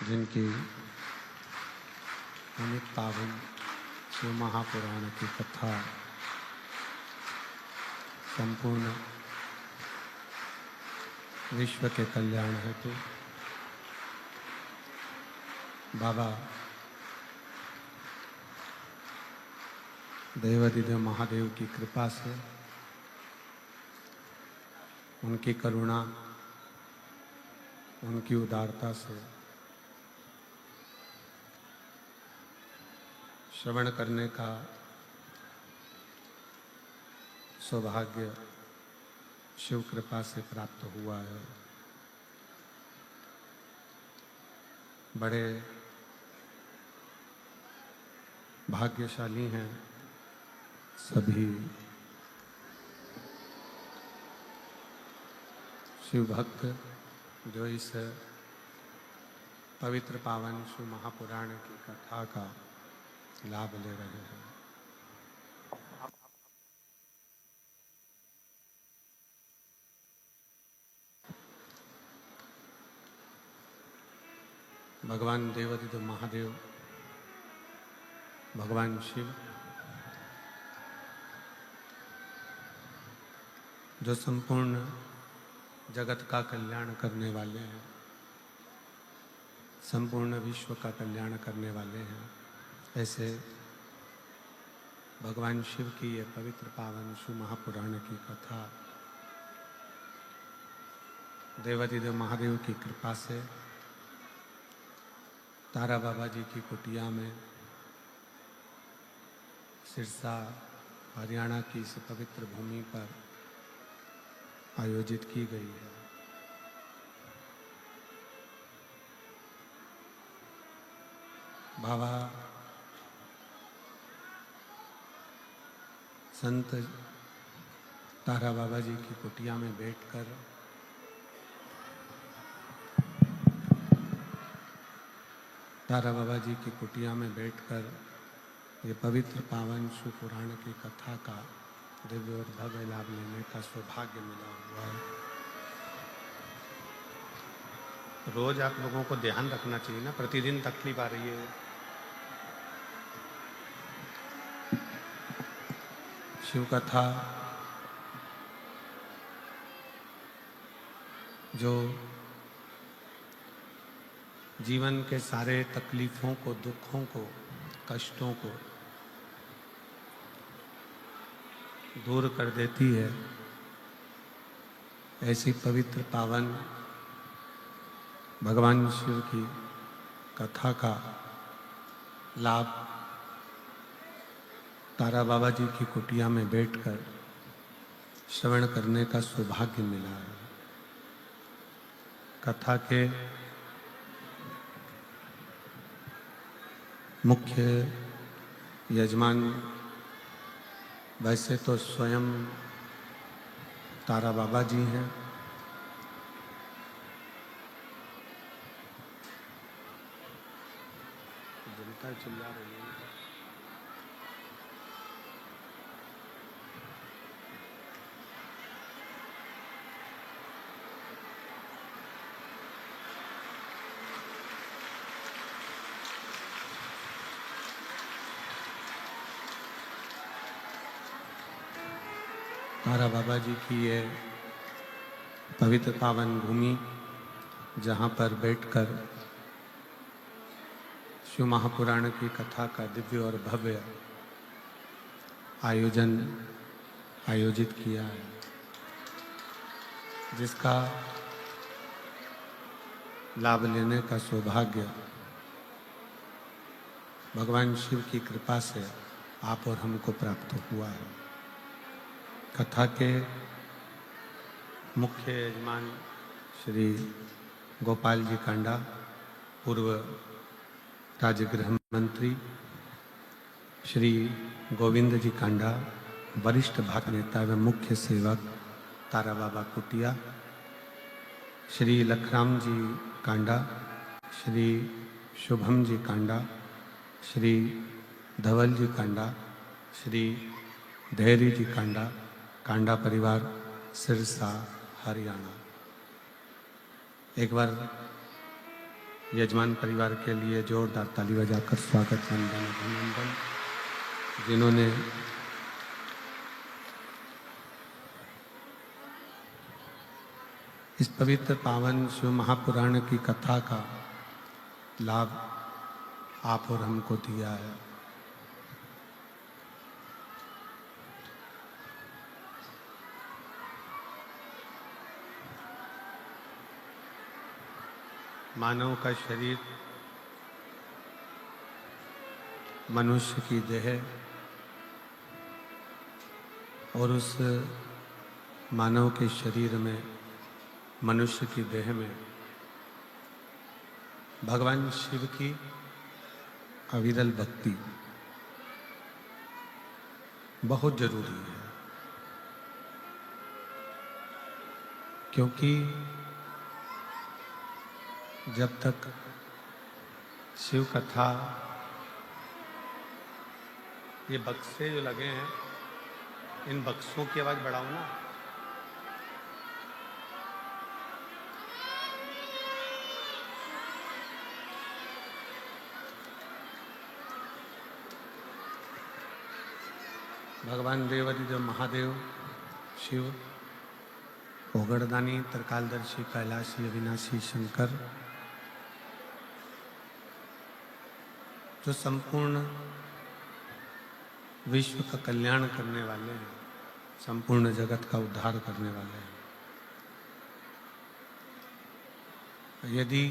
जिनकी अमित पावन शिव महापुराण की कथा संपूर्ण विश्व के कल्याण हेतु बाबा देवाधिदेव महादेव की कृपा से, उनकी करुणा, उनकी उदारता से श्रवण करने का सौभाग्य शिव कृपा से प्राप्त हुआ है। बड़े भाग्यशाली हैं सभी शिव भक्त जो इस पवित्र पावन शिव महापुराण की कथा का लाभ ले रहे हैं। भगवान देवाधिदेव महादेव, भगवान शिव जो संपूर्ण जगत का कल्याण करने वाले हैं, संपूर्ण विश्व का कल्याण करने वाले हैं, ऐसे भगवान शिव की ये पवित्र पावन शिव महापुराण की कथा देवाधिदेव महादेव की कृपा से तारा बाबा जी की कुटिया में सिरसा हरियाणा की इस पवित्र भूमि पर आयोजित की गई है। बाबा संत तारा बाबा जी की कुटिया में बैठकर तारा बाबा जी की कुटिया में बैठकर ये पवित्र पावन शिव पुराण की कथा का दिव्य और भव्य लाभ लेने का सौभाग्य मिला हुआ है। रोज आप लोगों को ध्यान रखना चाहिए ना, प्रतिदिन तकलीफ आ रही है। शिव कथा जो जीवन के सारे तकलीफों को, दुखों को, कष्टों को दूर कर देती है, ऐसी पवित्र पावन भगवान शिव की कथा का लाभ तारा बाबा जी की कुटिया में बैठकर श्रवण करने का सौभाग्य मिला है। कथा के मुख्य यजमान वैसे तो स्वयं तारा बाबा जी हैं, जनता चिल्ला रही है। तारा बाबा जी की ये पवित्र पावन भूमि, जहाँ पर बैठकर शिव महापुराण की कथा का दिव्य और भव्य आयोजित किया है, जिसका लाभ लेने का सौभाग्य भगवान शिव की कृपा से आप और हमको प्राप्त हुआ है। कथा के मुख्य यजमान श्री गोपाल जी कांडा, पूर्व राज्य गृह मंत्री, श्री गोविंद जी कांडा, वरिष्ठ भाजपा नेता एवं मुख्य सेवक तारा बाबा कुटिया, श्री लखराम जी कांडा, श्री शुभम जी कांडा, श्री धवल जी कांडा, श्री धैर्य जी कांडा, कांडा परिवार सिरसा हरियाणा। एक बार यजमान परिवार के लिए जोरदार ताली बजाकर स्वागत वंदन अभिनंदन। जिन्होंने इस पवित्र पावन शिव महापुराण की कथा का लाभ आप और हमको दिया है। मानव का शरीर मनुष्य की देह और उस मानव के शरीर में, मनुष्य की देह में भगवान शिव की अविरल भक्ति बहुत जरूरी है, क्योंकि जब तक शिव कथा, ये बक्से जो लगे हैं, इन बक्सों की आवाज बढ़ाओ ना। भगवान देवाधिदेव महादेव शिव, ओगड़दानी, त्रिकालदर्शी, कैलाशी, अविनाशी शंकर, जो संपूर्ण विश्व का कल्याण करने वाले हैं, संपूर्ण जगत का उद्धार करने वाले हैं। यदि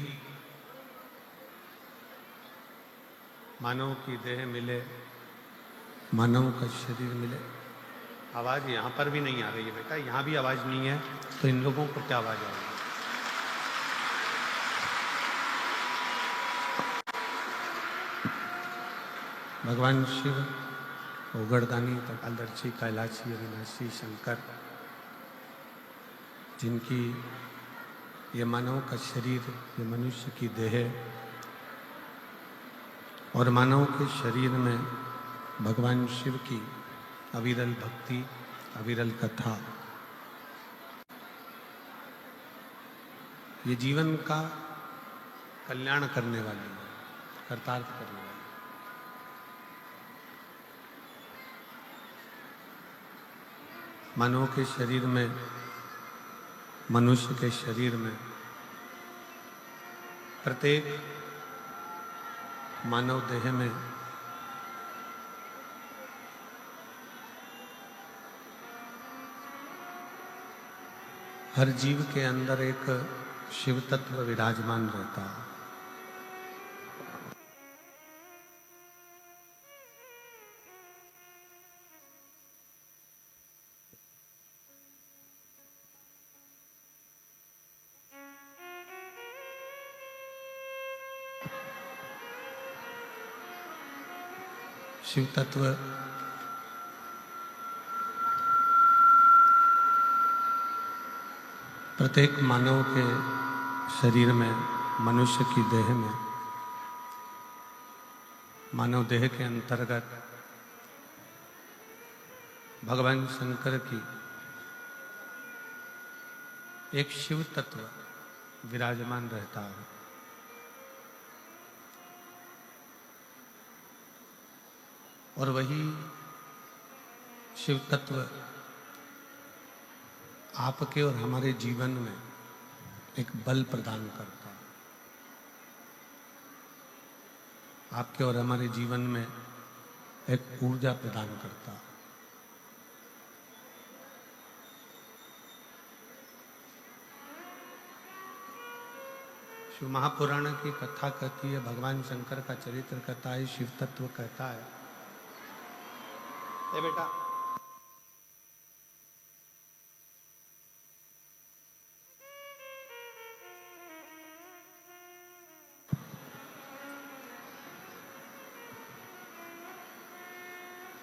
मानव की देह मिले, मानव का शरीर मिले, आवाज यहाँ पर भी नहीं आ रही है बेटा, यहाँ भी आवाज नहीं है, तो इन लोगों को क्या आवाज आएगी? भगवान शिव, ओगड़दानी, त्रिकालदर्शी, कैलाशी, अविनाशी शंकर, जिनकी ये मानव का शरीर, ये मनुष्य की देह और मानव के शरीर में भगवान शिव की अविरल भक्ति, अविरल कथा, ये जीवन का कल्याण करने वाली है, कर्तार्थ करने वाली। मानव के शरीर में, मनुष्य के शरीर में, प्रत्येक मानव देह में हर जीव के अंदर एक शिव तत्व विराजमान रहता है। शिव तत्व प्रत्येक मानव के शरीर में, मनुष्य की देह में, मानव देह के अंतर्गत भगवान शंकर की एक शिव तत्व विराजमान रहता है। और वही शिव तत्व आपके और हमारे जीवन में एक बल प्रदान करता है। आपके और हमारे जीवन में एक ऊर्जा प्रदान करता है। शिव महापुराण की कथा कहती है, भगवान शंकर का चरित्र कहता है, शिव तत्व कहता है, ए बेटा,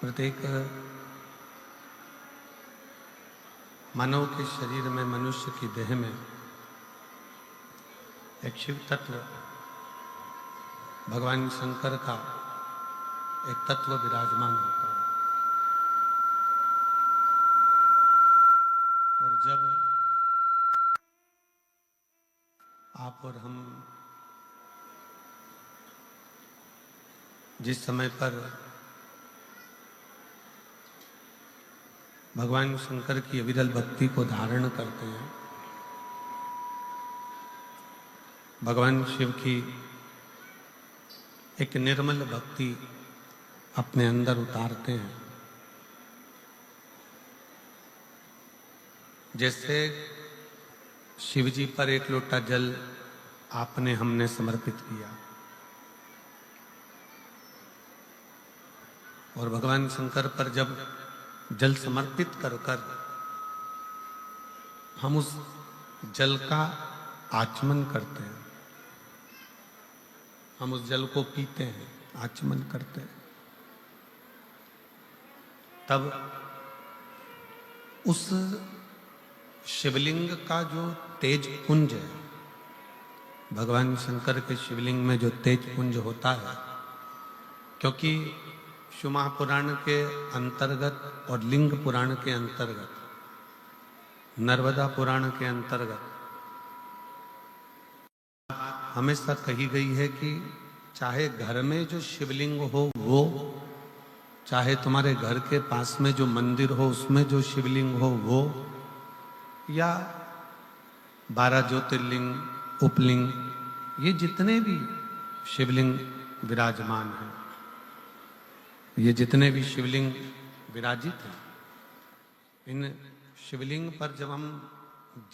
प्रत्येक मानव के शरीर में, मनुष्य की देह में एक शिव तत्व, भगवान शंकर का एक तत्व विराजमान होता है। और जब आप और हम जिस समय पर भगवान शंकर की अविरल भक्ति को धारण करते हैं, भगवान शिव की एक निर्मल भक्ति अपने अंदर उतारते हैं। जैसे शिव जी पर एक लोटा जल आपने हमने समर्पित किया और भगवान शंकर पर जब जल समर्पित कर कर हम उस जल का आचमन करते हैं, हम उस जल को पीते हैं, आचमन करते हैं, तब उस शिवलिंग का जो तेज पुंज है, भगवान शंकर के शिवलिंग में जो तेज पुंज होता है, क्योंकि शिव महापुराण के अंतर्गत और लिंग पुराण के अंतर्गत, नर्मदा पुराण के अंतर्गत हमेशा कही गई है कि चाहे घर में जो शिवलिंग हो वो, चाहे तुम्हारे घर के पास में जो मंदिर हो उसमें जो शिवलिंग हो वो, या 12 ज्योतिर्लिंग, उपलिंग, ये जितने भी शिवलिंग विराजमान हैं, ये जितने भी शिवलिंग विराजित हैं, इन शिवलिंग पर जब हम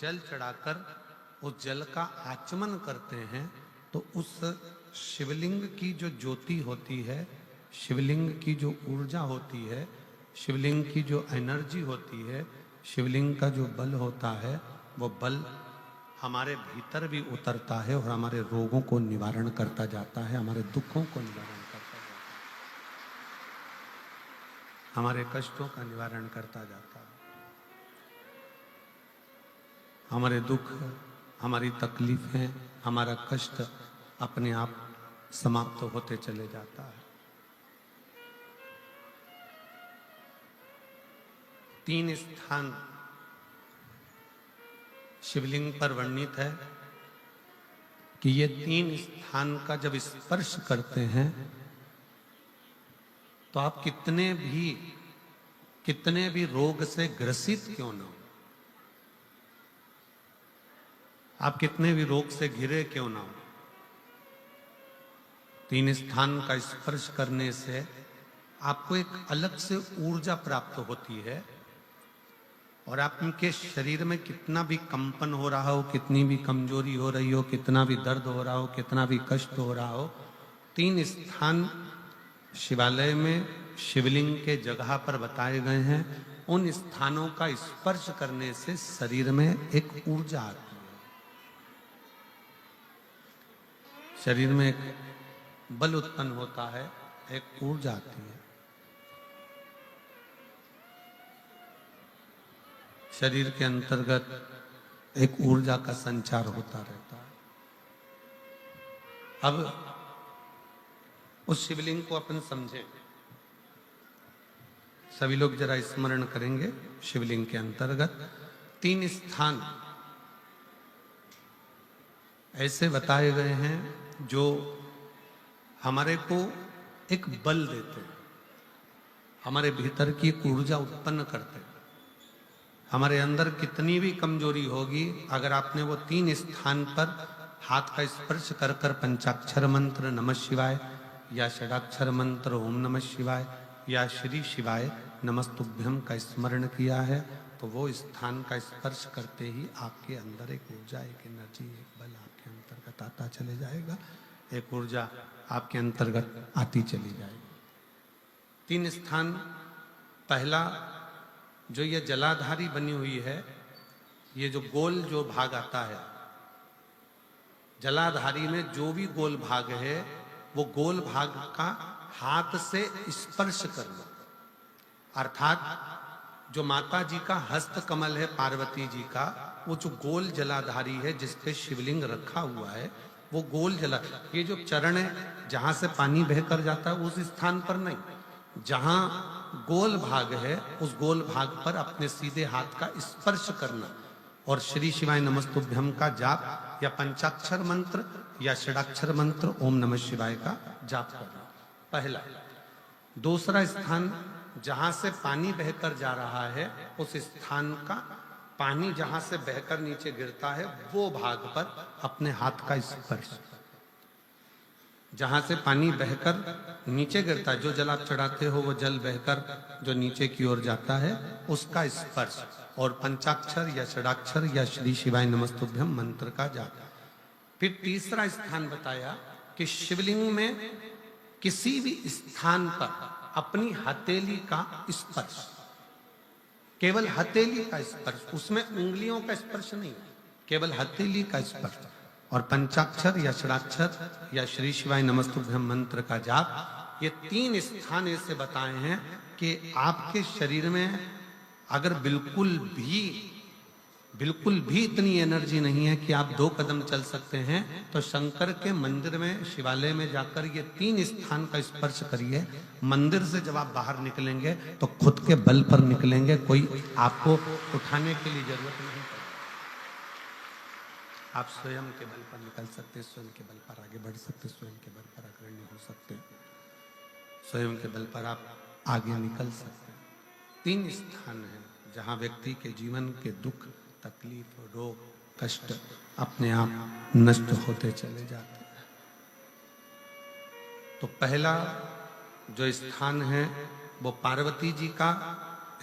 जल चढ़ाकर उस जल का आचमन करते हैं तो उस शिवलिंग की जो ज्योति होती है, शिवलिंग की जो ऊर्जा होती है, शिवलिंग की जो एनर्जी होती है, शिवलिंग का जो बल होता है, वो बल हमारे भीतर भी उतरता है और हमारे रोगों को निवारण करता जाता है, हमारे दुखों को निवारण करता जाता है, हमारे कष्टों का निवारण करता जाता है, हमारे दुख, हमारी तकलीफें, हमारा कष्ट अपने आप समाप्त होते चले जाता है। 3 स्थान शिवलिंग पर वर्णित है कि ये 3 स्थान का जब स्पर्श करते हैं तो आप कितने भी रोग से ग्रसित क्यों ना हो, आप कितने भी रोग से घिरे क्यों ना हो, 3 स्थान का स्पर्श करने से आपको एक अलग से ऊर्जा प्राप्त होती है और आपके शरीर में कितना भी कंपन हो रहा हो, कितनी भी कमजोरी हो रही हो, कितना भी दर्द हो रहा हो, कितना भी कष्ट हो रहा हो, 3 स्थान शिवालय में शिवलिंग के जगह पर बताए गए हैं। उन स्थानों का स्पर्श करने से शरीर में एक ऊर्जा आती है, शरीर में एक बल उत्पन्न होता है, एक ऊर्जा आती है, शरीर के अंतर्गत एक ऊर्जा का संचार होता रहता है। अब उस शिवलिंग को अपन समझें, सभी लोग जरा स्मरण करेंगे। शिवलिंग के अंतर्गत 3 स्थान ऐसे बताए गए हैं जो हमारे को एक बल देते हैं, हमारे भीतर की ऊर्जा उत्पन्न करते हैं। हमारे अंदर कितनी भी कमजोरी होगी, अगर आपने वो 3 स्थान पर हाथ का स्पर्श कर कर पंचाक्षर मंत्र नमः शिवाय या षडाक्षर मंत्र ओम नमः शिवाय या श्री शिवाय नमस्तुभ्यम का स्मरण किया है, तो वो स्थान का स्पर्श करते ही आपके अंदर एक ऊर्जा, एक एनर्जी, एक बल आपके अंतर्गत आता चले जाएगा, एक ऊर्जा आपके अंतर्गत आती चली जाएगी। 3 स्थान, पहला जो ये जलाधारी बनी हुई है, ये जो गोल जो भाग आता है, जलाधारी में जो भी गोल भाग है वो गोल भाग का हाथ से स्पर्श करना, अर्थात जो माता जी का हस्त कमल है पार्वती जी का, वो जो गोल जलाधारी है जिसपे शिवलिंग रखा हुआ है, वो गोल जला, ये जो चरण है जहां से पानी बहकर जाता है उस स्थान पर नहीं, जहां गोल भाग है उस गोल भाग पर अपने सीधे हाथ का स्पर्श करना और श्री शिवाय नमस्तुभ्यम का जाप या पंचाक्षर मंत्र या षडाक्षर मंत्र ओम नमः शिवाय का जाप करना। पहला। दूसरा स्थान, जहां से पानी बहकर जा रहा है उस स्थान का पानी जहां से बहकर नीचे गिरता है वो भाग पर अपने हाथ का स्पर्श। जहां से पानी बहकर नीचे गिरता है, जो जल आप चढ़ाते हो वो जल बहकर जो नीचे की ओर जाता है उसका स्पर्श, और पंचाक्षर या षडाक्षर या श्री शिवाय नमस्तुभ्यम मंत्र का जाप। फिर तीसरा स्थान बताया कि शिवलिंग में किसी भी स्थान पर अपनी हथेली का स्पर्श, केवल हथेली का स्पर्श, उसमें उंगलियों का स्पर्श नहीं, केवल हथेली का स्पर्श, और पंचाक्षर या षडाक्षर या श्री शिवाय नमस्तुभ्यम मंत्र का जाप। ये 3 स्थान ऐसे बताए हैं कि आपके शरीर में अगर बिल्कुल भी इतनी एनर्जी नहीं है कि आप 2 कदम चल सकते हैं, तो शंकर के मंदिर में, शिवालय में जाकर ये 3 स्थान का स्पर्श करिए। मंदिर से जब आप बाहर निकलेंगे तो खुद के बल पर निकलेंगे, कोई आपको उठाने के लिए जरूरत नहीं पड़ेगी। आप स्वयं के बल पर निकल सकते, स्वयं के बल पर आगे बढ़ सकते, स्वयं के बल पर अग्रणी हो सकते, स्वयं के बल पर आप आगे निकल सकते। 3 स्थान हैं जहां व्यक्ति के जीवन के दुख, तकलीफ, रोग, कष्ट अपने आप नष्ट होते चले जाते हैं। तो पहला जो स्थान है वो पार्वती जी का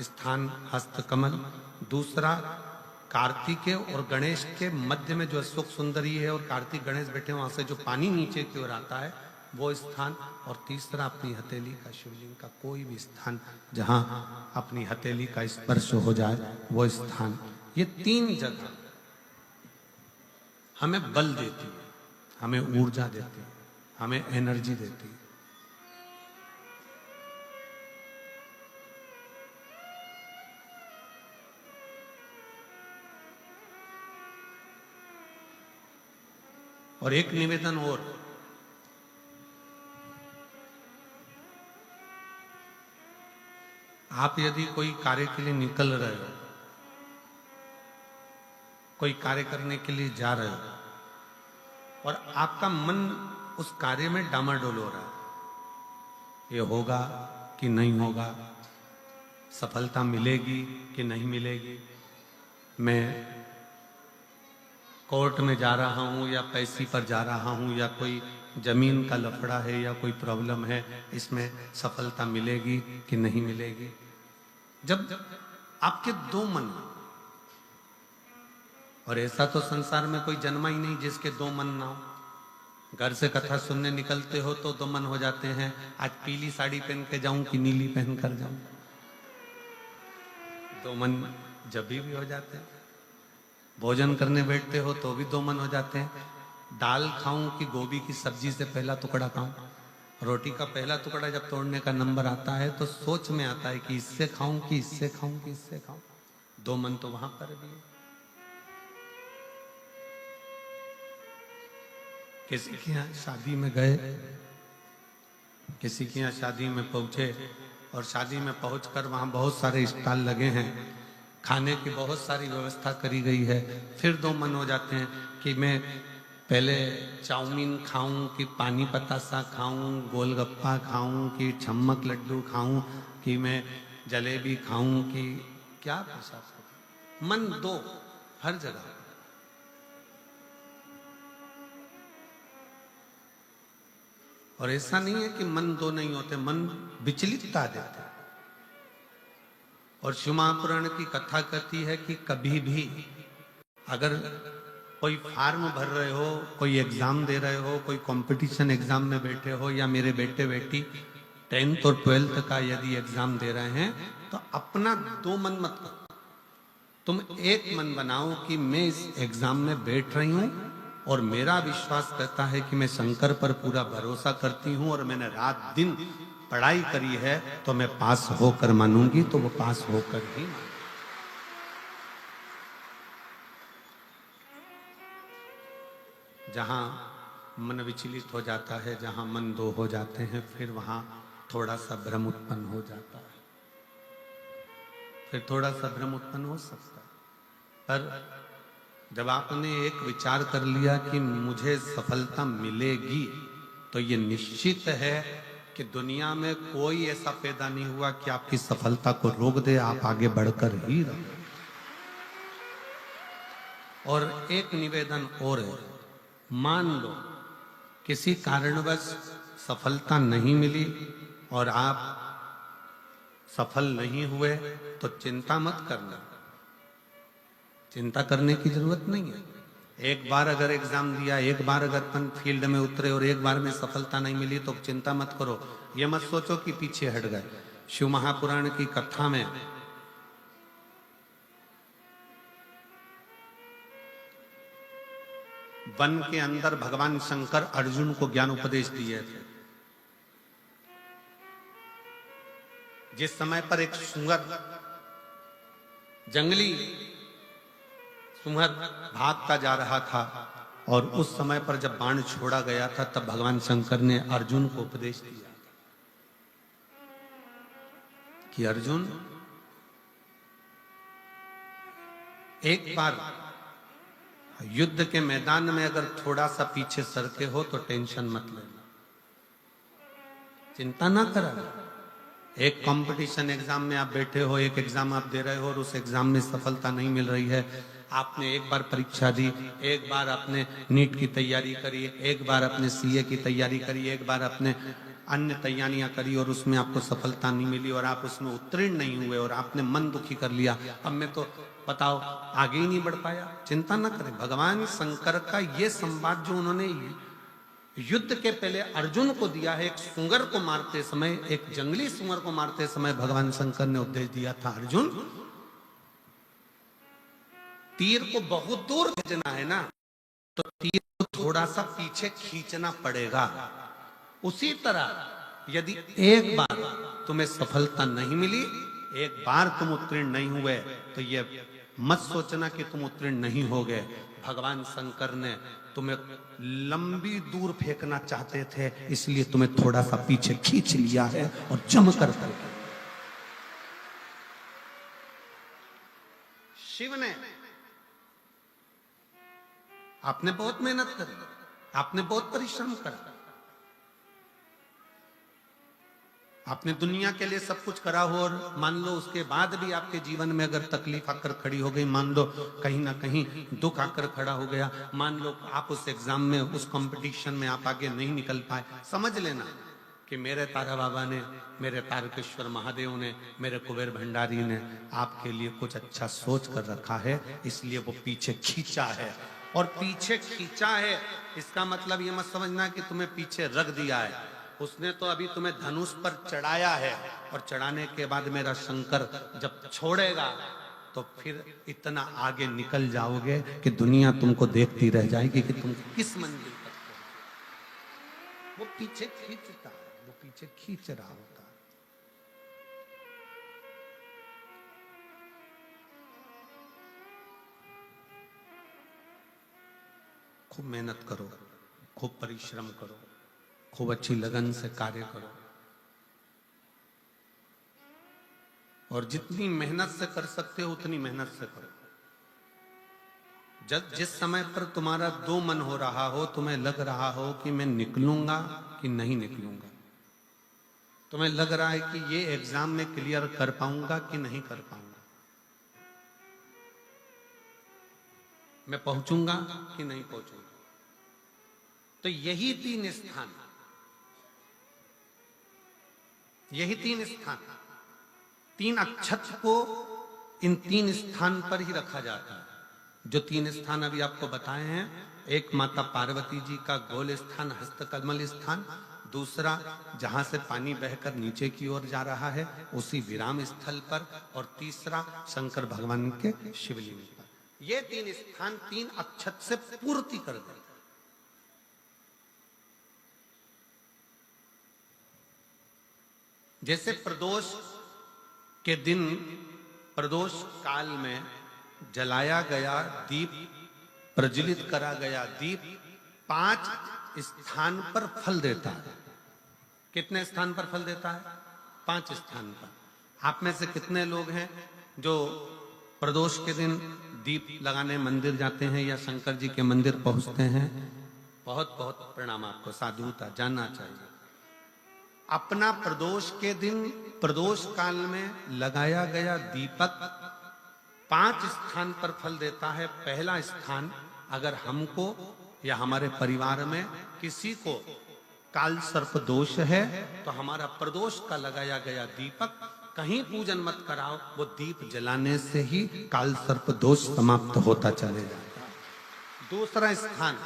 स्थान हस्तकमल। दूसरा कार्तिकेय और गणेश के मध्य में जो अशोक सुंदरी है और कार्तिक गणेश बैठे वहां से जो पानी नीचे की ओर आता है वो स्थान। और तीसरा अपनी हथेली का, शिवलिंग का कोई भी स्थान जहां अपनी हथेली का स्पर्श हो जाए वो स्थान। ये 3 जगह हमें बल देती है, हमें ऊर्जा देती है, हमें एनर्जी देती है। और एक निवेदन और, आप यदि कोई कार्य के लिए निकल रहे हो, कोई कार्य करने के लिए जा रहे हो और आपका मन उस कार्य में डामाडोल हो रहा है, ये होगा कि नहीं होगा, सफलता मिलेगी कि नहीं मिलेगी, मैं कोर्ट में जा रहा हूं या पैसे पर जा रहा हूं, या कोई जमीन का लफड़ा है या कोई प्रॉब्लम है, इसमें सफलता मिलेगी कि नहीं मिलेगी। जब आपके 2 मन, और ऐसा तो संसार में कोई जन्मा ही नहीं जिसके 2 मन ना हो। घर से कथा सुनने निकलते हो तो 2 मन हो जाते हैं, आज पीली साड़ी पहन के जाऊं कि नीली पहन कर जाऊं, 2 मन जब भी हो जाते हैं। भोजन करने बैठते हो तो भी 2 मन हो जाते हैं, दाल खाऊं कि गोभी की सब्जी से पहला टुकड़ा खाऊं। रोटी का पहला टुकड़ा जब तोड़ने का नंबर आता है तो सोच में आता है कि इससे खाऊं कि इससे खाऊं कि इससे खाऊं। 2 मन तो वहां पर भी है। किसी के यहाँ शादी में गए, किसी के यहाँ शादी में पहुंचे और शादी में पहुंचकर वहां बहुत सारे स्टॉल लगे हैं, खाने की बहुत सारी व्यवस्था करी गई है। फिर 2 मन हो जाते हैं कि मैं पहले चाउमीन खाऊं कि पानी पतासा खाऊं, गोलगप्पा खाऊं कि छम्मक लड्डू खाऊं, कि मैं जलेबी खाऊं कि क्या प्रसाद। मन 2 हर जगह। और ऐसा नहीं है कि मन 2 नहीं होते, मन विचलितता देते। और शिव महापुराण की कथा कहती है कि कभी भी अगर कोई फार्म भर रहे हो, कोई एग्जाम दे रहे हो, कोई कंपटीशन एग्जाम में बैठे हो, या मेरे बेटे बेटी 10th और 12th का यदि एग्जाम दे रहे हैं, तो अपना 2 मन मत करो, तुम एक मन बनाओ कि मैं इस एग्जाम में बैठ रही हूं और मेरा विश्वास कहता है कि मैं शंकर पर पूरा भरोसा करती हूं और मैंने रात दिन पढ़ाई करी है तो मैं पास होकर मानूंगी, तो वो पास होकर ही मानूंगी। जहां मन विचलित हो जाता है, जहां मन 2 हो जाते हैं, फिर वहां थोड़ा सा भ्रम उत्पन्न हो जाता है, फिर थोड़ा सा भ्रम उत्पन्न हो सकता है। पर जब आपने एक विचार कर लिया कि मुझे सफलता मिलेगी, तो ये निश्चित है कि दुनिया में कोई ऐसा पैदा नहीं हुआ कि आपकी सफलता को रोक दे, आप आगे बढ़कर ही रहो। और एक निवेदन और है, मान लो किसी कारणवश सफलता नहीं मिली और आप सफल नहीं हुए तो चिंता मत करना, चिंता करने की जरूरत नहीं है। एक बार अगर एग्जाम दिया, एक बार अगर अपन फील्ड में उतरे और एक बार में सफलता नहीं मिली तो चिंता मत करो। ये मत सोचो कि पीछे हट गए। शिव महापुराण की कथा में वन के अंदर भगवान शंकर अर्जुन को ज्ञान उपदेश दिए थे। जिस समय पर एक सुअर, जंगली सुअर भागता जा रहा था और उस समय पर जब बाण छोड़ा गया था तब भगवान शंकर ने अर्जुन को उपदेश दिया कि अर्जुन, एक बार युद्ध के मैदान में अगर थोड़ा सा पीछे सरके हो तो टेंशन मत लेना, चिंता ना करा। एक कंपटीशन एग्जाम में आप बैठे हो, एक एग्जाम आप दे रहे हो और उस एग्जाम में सफलता नहीं मिल रही है। आपने एक बार परीक्षा दी, एक बार आपने नीट की तैयारी करी, एक बार आपने सीए की तैयारी करी, एक बार आपने अन्य तैयारियां करी और उसमें आपको सफलता नहीं मिली और आप उसमें उत्तीर्ण नहीं हुए और आपने मन दुखी कर लिया। अब मैं तो बताओ आगे ही नहीं बढ़ पाया। चिंता न करें, भगवान शंकर का ये संवाद जो उन्होंने युद्ध के पहले अर्जुन को दिया है, एक सुअर को मारते समय, एक जंगली सुअर को मारते समय भगवान शंकर ने उपदेश दिया था, अर्जुन तीर को बहुत दूर भेजना है ना तो तीर को थोड़ा सा पीछे खींचना पड़ेगा। उसी तरह यदि एक बार तुम्हें सफलता नहीं मिली, एक बार तुम उत्तीर्ण नहीं हुए तो ये मत सोचना कि तुम उत्तीर्ण नहीं हो गए। भगवान शंकर ने तुम्हें लंबी दूर फेंकना चाहते थे, इसलिए तुम्हें थोड़ा सा पीछे खींच लिया है और जमकर फेंका। शिव ने, आपने बहुत मेहनत करी, आपने बहुत परिश्रम करा, आपने दुनिया के लिए सब कुछ करा हो और मान लो उसके बाद भी आपके जीवन में अगर तकलीफ आकर खड़ी हो गई, मान लो कहीं ना कहीं दुख आकर खड़ा हो गया, मान लो आप उस एग्जाम में, उस कंपटीशन में आप आगे नहीं निकल पाए, समझ लेना कि मेरे तारा बाबा ने, मेरे तारकेश्वर महादेव ने, मेरे कुबेर भंडारी ने आपके लिए कुछ अच्छा सोच कर रखा है, इसलिए वो पीछे खींचा है। और पीछे खींचा है इसका मतलब ये मत समझना कि तुम्हें पीछे रख दिया है। उसने तो अभी तुम्हें धनुष पर चढ़ाया है और चढ़ाने के बाद मेरा शंकर जब छोड़ेगा तो फिर इतना आगे निकल जाओगे कि दुनिया तुमको देखती रह जाएगी कि तुम किस मंजिल तक पहुंचे। वो पीछे खींचता है, वो पीछे खींच रहा होता है। खूब मेहनत करो, खूब परिश्रम करो, खूब अच्छी लगन से कार्य करो और जितनी मेहनत से कर सकते हो उतनी मेहनत से करो। जिस समय पर तुम्हारा दो मन हो रहा हो, तुम्हें लग रहा हो कि मैं निकलूंगा कि नहीं निकलूंगा, तुम्हें लग रहा है कि ये एग्जाम में क्लियर कर पाऊंगा कि नहीं कर पाऊंगा, मैं पहुंचूंगा कि नहीं पहुंचूंगा, तो यही तीन स्थान, यही तीन स्थान, तीन अक्षत को इन तीन स्थान पर ही रखा जाता है। जो तीन स्थान अभी आपको बताए हैं, एक माता पार्वती जी का गोल स्थान, हस्तकमल स्थान, दूसरा जहां से पानी बहकर नीचे की ओर जा रहा है उसी विराम स्थल पर, और तीसरा शंकर भगवान के शिवलिंग पर। ये तीन स्थान तीन अक्षत से पूर्ति कर गए। जैसे प्रदोष के दिन, प्रदोष काल में जलाया गया दीप, प्रज्वलित करा गया दीप 5 स्थान पर फल देता है। कितने स्थान पर फल देता है? 5 स्थान पर। आप में से कितने लोग हैं जो प्रदोष के दिन दीप लगाने मंदिर जाते हैं या शंकर जी के मंदिर पहुंचते हैं? बहुत बहुत प्रणाम आपको, साधुता जानना चाहिए। अपना प्रदोष के दिन प्रदोष काल में लगाया गया दीपक 5 स्थान पर फल देता है। पहला स्थान, अगर हमको या हमारे परिवार में किसी को काल सर्प दोष है तो हमारा प्रदोष का लगाया गया दीपक कहीं पूजन मत कराओ, वो दीप जलाने से ही काल सर्प दोष समाप्त होता चले जाता। दूसरा स्थान,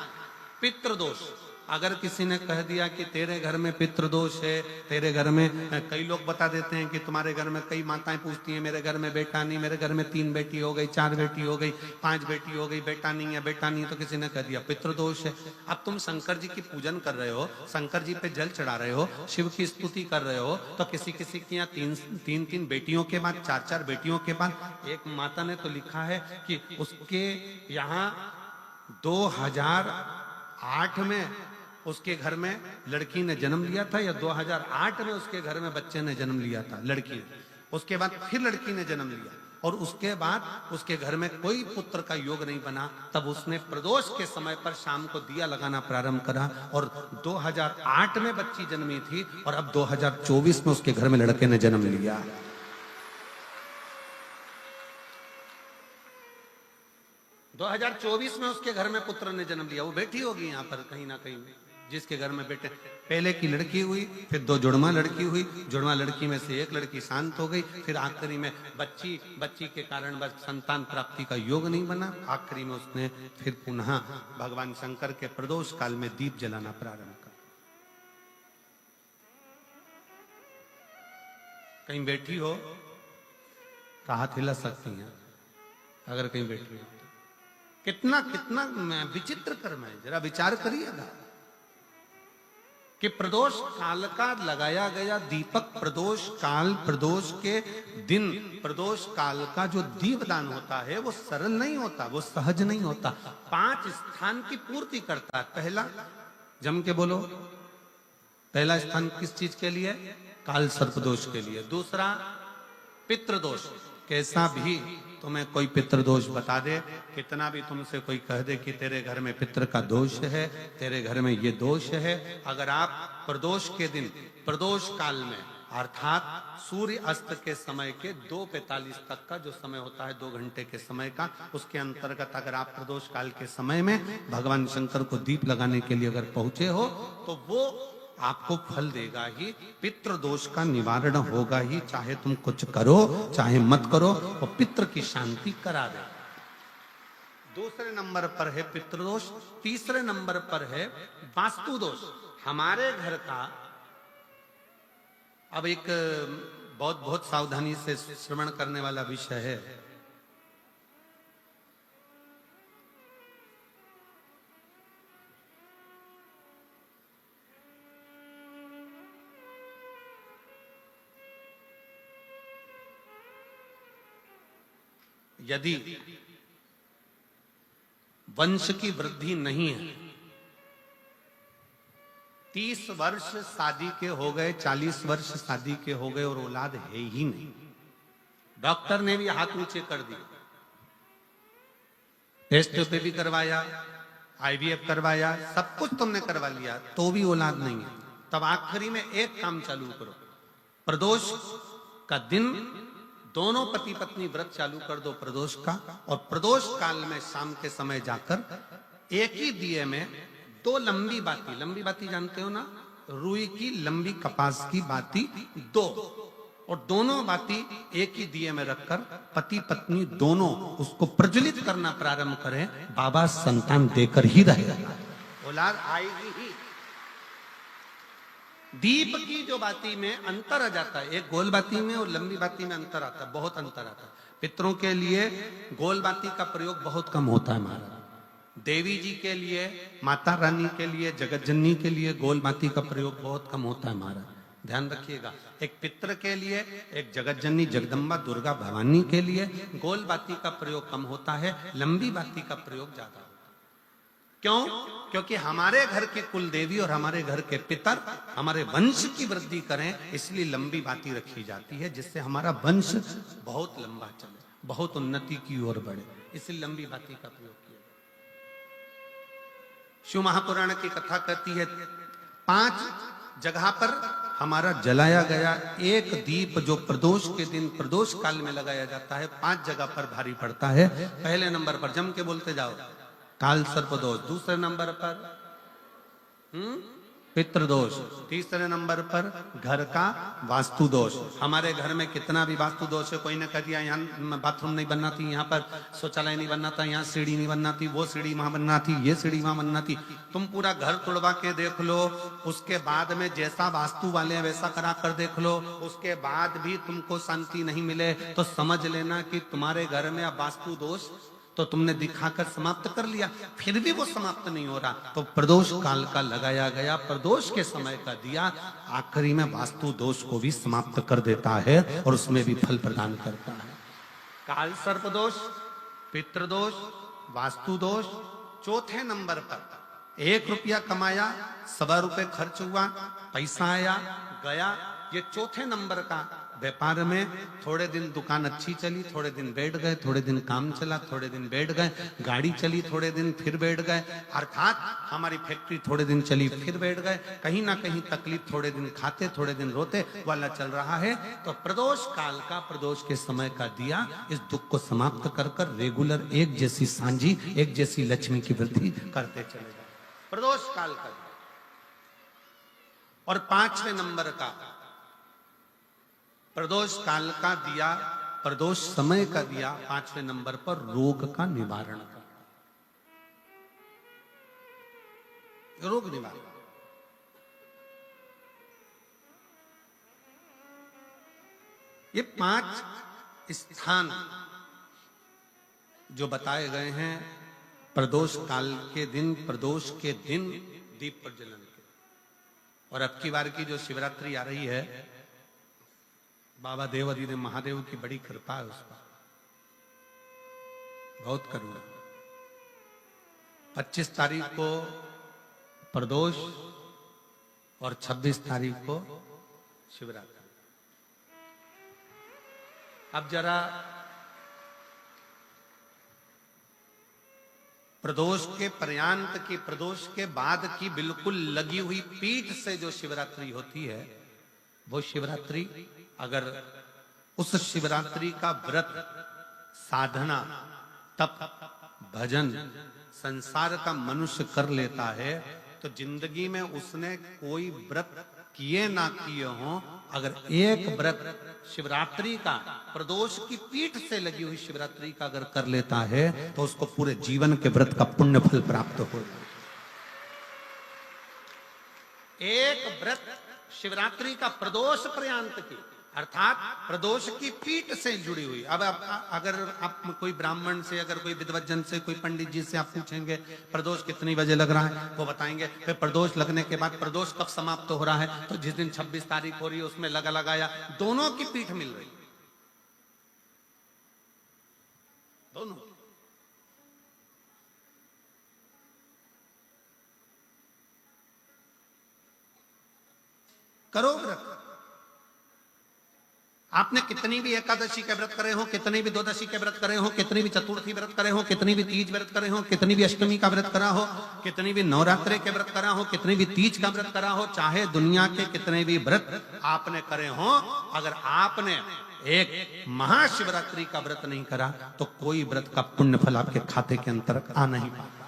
पितृदोष। अगर किसी ने कह दिया कि तेरे घर में पितृदोष है, तेरे घर में, कई लोग बता देते हैं कि तुम्हारे घर में, कई माताएं पूछती हैं मेरे घर में बेटा नहीं, मेरे घर में 3 बेटी हो गई, 4 बेटी हो गई, 5 बेटी हो गई, बेटा नहीं है, बेटा नहीं है, तो किसी ने कह दिया पितृदोष है। अब तुम शंकर जी की पूजन कर रहे हो, शंकर जी पे जल चढ़ा रहे हो, शिव की स्तुति कर रहे हो, तो किसी किसी की यहाँ 3 बेटियों के बाद, 4 बेटियों के बाद, एक माता ने तो लिखा है कि उसके यहाँ 2008 में उसके घर में लड़की ने जन्म लिया था, या 2008 में उसके घर में बच्चे ने जन्म लिया था, लड़की ने। उसके बाद फिर लड़की ने जन्म लिया और उसके बाद उसके घर में कोई पुत्र का योग नहीं बना। तब उसने प्रदोष के समय पर शाम को दिया लगाना प्रारंभ करा और 2008 में बच्ची जन्मी थी और अब 2024 में उसके घर में लड़के ने जन्म लिया। दो 2024 में उसके घर में पुत्र ने जन्म लिया। वो बेटी होगी यहाँ पर कहीं ना कहीं, जिसके घर में बेटे, पहले की लड़की हुई, फिर 2 जुड़वा लड़की हुई, जुड़वा लड़की में से एक लड़की शांत हो गई, फिर आखिरी में बच्ची के कारण बस संतान प्राप्ति का योग नहीं बना। आखिरी में उसने फिर पुनः भगवान शंकर के प्रदोष काल में दीप जलाना प्रारंभ कर। कहीं बैठी हो तो हाथ हिला सकती हैं, अगर कहीं बैठी हो। कितना कितना विचित्र कर्म है, जरा विचार करिएगा कि प्रदोष काल का लगाया गया दीपक, प्रदोष काल, प्रदोष के दिन, प्रदोष काल का जो दीपदान होता है वो सरल नहीं होता, वो सहज नहीं होता। 5 स्थान की पूर्ति करता है। पहला, जम के बोलो, पहला स्थान किस चीज के लिए? काल सर्प दोष के लिए। दूसरा, पितृदोष। कैसा भी तुम्हें कोई पितृदोष बता दे, कितना भी तुमसे कोई कह दे कि तेरे घर में पितृ का दोष है, तेरे घर में ये दोष है, अगर आप प्रदोष के दिन, प्रदोष काल में, अर्थात सूर्य अस्त के समय के 2:45 तक का जो समय होता है, 2 घंटे के समय का, उसके अंतर्गत अगर आप प्रदोष काल के समय में भगवान शंकर को दीप लगाने के लिए अगर पहुंचे हो तो वो आपको फल देगा ही, पितृदोष का निवारण होगा ही। चाहे तुम कुछ करो चाहे मत करो, वो पितृ की शांति करा दे। दूसरे नंबर पर है पितृदोष। तीसरे नंबर पर है वास्तु दोष। हमारे घर का, अब एक बहुत सावधानी से श्रवण करने वाला विषय है। यदि वंश की वृद्धि नहीं है, 30 वर्ष शादी के हो गए, 40 वर्ष शादी के हो गए और औलाद है ही नहीं, डॉक्टर ने भी हाथ ऊंचे कर दिए, टेस्ट पे भी करवाया, IVF करवाया, सब कुछ तुमने करवा लिया, तो भी औलाद नहीं है, तब आखिरी में एक काम चालू करो। प्रदोष का दिन दोनों पति पत्नी व्रत चालू कर दो प्रदोष का, और प्रदोष काल में शाम के समय जाकर एक ही दिए में 2 लंबी बाती जानते हो ना, रुई की लंबी कपास की बाती 2, और दोनों बाती एक ही दिए में रखकर पति पत्नी दोनों उसको प्रज्वलित करना प्रारंभ करें। बाबा संतान देकर ही रहेगा, औलाद आएगी ही। दीप की जो बाती में अंतर आ जाता है, एक गोल बाती में और लंबी बाती में अंतर आता है, बहुत अंतर आता है। पितरों के लिए गोल बाती का प्रयोग बहुत कम होता है महाराज। देवी जी के लिए, माता रानी के लिए, जगत जननी के लिए गोल बाती का प्रयोग बहुत कम होता है महाराज, ध्यान रखिएगा। एक पितर के लिए, एक जगत जननी जगदम्बा दुर्गा भवानी के लिए गोल बाती का प्रयोग कम होता है, लंबी बाती का प्रयोग ज्यादा होता है। क्यों? क्योंकि हमारे घर की कुल देवी और हमारे घर के पितर हमारे वंश की वृद्धि करें, इसलिए लंबी बाती रखी जाती है, जिससे हमारा वंश बहुत लंबा चले, बहुत उन्नति की ओर बढ़े, इसलिए लंबी बाती का प्रयोग किया। शिव महापुराण की कथा कहती है 5 जगह पर हमारा जलाया गया एक दीप जो प्रदोष के दिन प्रदोष काल में लगाया जाता है 5 जगह पर भारी पड़ता है। पहले नंबर पर जम के बोलते जाओ, काल सर्प दोष। दूसरे नंबर पर पितृदोष। तीसरे नंबर पर घर का वास्तु दोष। हमारे घर में कितना भी वास्तु दोष है, कोई ने कह दिया यहाँ बाथरूम नहीं बनना थी, यहाँ पर शौचालय नहीं बनना था, यहाँ सीढ़ी नहीं बनना थी, वो सीढ़ी वहां बनना थी, ये सीढ़ी वहां बनना थी। तुम पूरा घर तुड़वा के देख लो, उसके बाद में जैसा वास्तु वाले हैं वैसा करा कर देख लो, उसके बाद भी तुमको शांति नहीं मिले तो समझ लेना कि तुम्हारे घर में अब वास्तु दोष तो तुमने दिखाकर समाप्त कर लिया, फिर भी वो समाप्त नहीं हो रहा। तो प्रदोष काल का लगाया गया प्रदोष के समय का दिया आखिरी में वास्तु दोष को भी समाप्त कर देता है और उसमें भी फल प्रदान करता है। काल सर्प दोष, पितृदोष, वास्तु दोष। चौथे नंबर पर 1 रुपया कमाया, 1.25 रुपए खर्च हुआ, पैसा आया गया। ये चौथे नंबर का व्यापार में थोड़े दिन दुकान अच्छी चली, थोड़े दिन बैठ गए, थोड़े दिन काम चला, थोड़े दिन बैठ गए, गाड़ी चली थोड़े दिन फिर बैठ गए, अर्थात हमारी फैक्ट्री थोड़े दिन चली फिर बैठ गए। कहीं ना कहीं तकलीफ, थोड़े दिन खाते थोड़े दिन रोते वाला चल रहा है। तो प्रदोष काल का प्रदोष के समय का दिया इस दुख को समाप्त कर कर रेगुलर एक जैसी सांझी, एक जैसी लक्ष्मी की वृद्धि करते चले जाए। प्रदोष काल का। और 5वें नंबर का प्रदोष काल का दिया, प्रदोष समय का दिया 5वें नंबर पर रोग का निवारण का। रोग निवारण। ये 5 स्थान जो बताए गए हैं प्रदोष काल के दिन, प्रदोष के दिन दीप प्रज्वलन के। और अब की बार की जो शिवरात्रि आ रही है, बाबा देवाधिदेव महादेव की बड़ी कृपा है उस पर, बहुत करुणा। 25 तारीख को प्रदोष और 26 तारीख को शिवरात्रि। अब जरा प्रदोष के पर्यांत की, प्रदोष के बाद की बिल्कुल लगी हुई पीठ से जो शिवरात्रि होती है, वो शिवरात्रि अगर उस शिवरात्रि का व्रत, साधना, तप, भजन, संसार का मनुष्य कर लेता है तो जिंदगी में उसने कोई व्रत किए ना किए हो, अगर एक व्रत शिवरात्रि का, प्रदोष की पीठ से लगी हुई शिवरात्रि का अगर कर लेता है तो उसको पूरे जीवन के व्रत का पुण्य फल प्राप्त हो। एक व्रत शिवरात्रि का प्रदोष पर्यंत की, अर्थात प्रदोष की पीठ से जुड़ी हुई। अब अगर आप कोई ब्राह्मण से, अगर कोई विद्वज्जन से, कोई पंडित जी से आप पूछेंगे प्रदोष कितनी बजे लग रहा है, वो बताएंगे। फिर प्रदोष लगने के बाद प्रदोष कब समाप्त हो रहा है, तो जिस दिन 26 तारीख हो रही है उसमें लगाया, दोनों की पीठ मिल रही, दोनों। करो व्रत। आपने कितनी भी एकादशी के व्रत करे हो, कितनी भी द्वादशी के व्रत करे हो, कितनी भी चतुर्थी व्रत करे हो, कितनी भी तीज व्रत करे हो, कितनी भी अष्टमी का व्रत करा हो, कितनी भी नवरात्रे के व्रत करा हो, कितनी भी तीज का व्रत करा हो, चाहे दुनिया के कितने भी व्रत आपने करे हो, अगर आपने एक महाशिवरात्रि का व्रत नहीं करा तो कोई व्रत का पुण्य फल आपके खाते के अंतर आ नहीं पाता।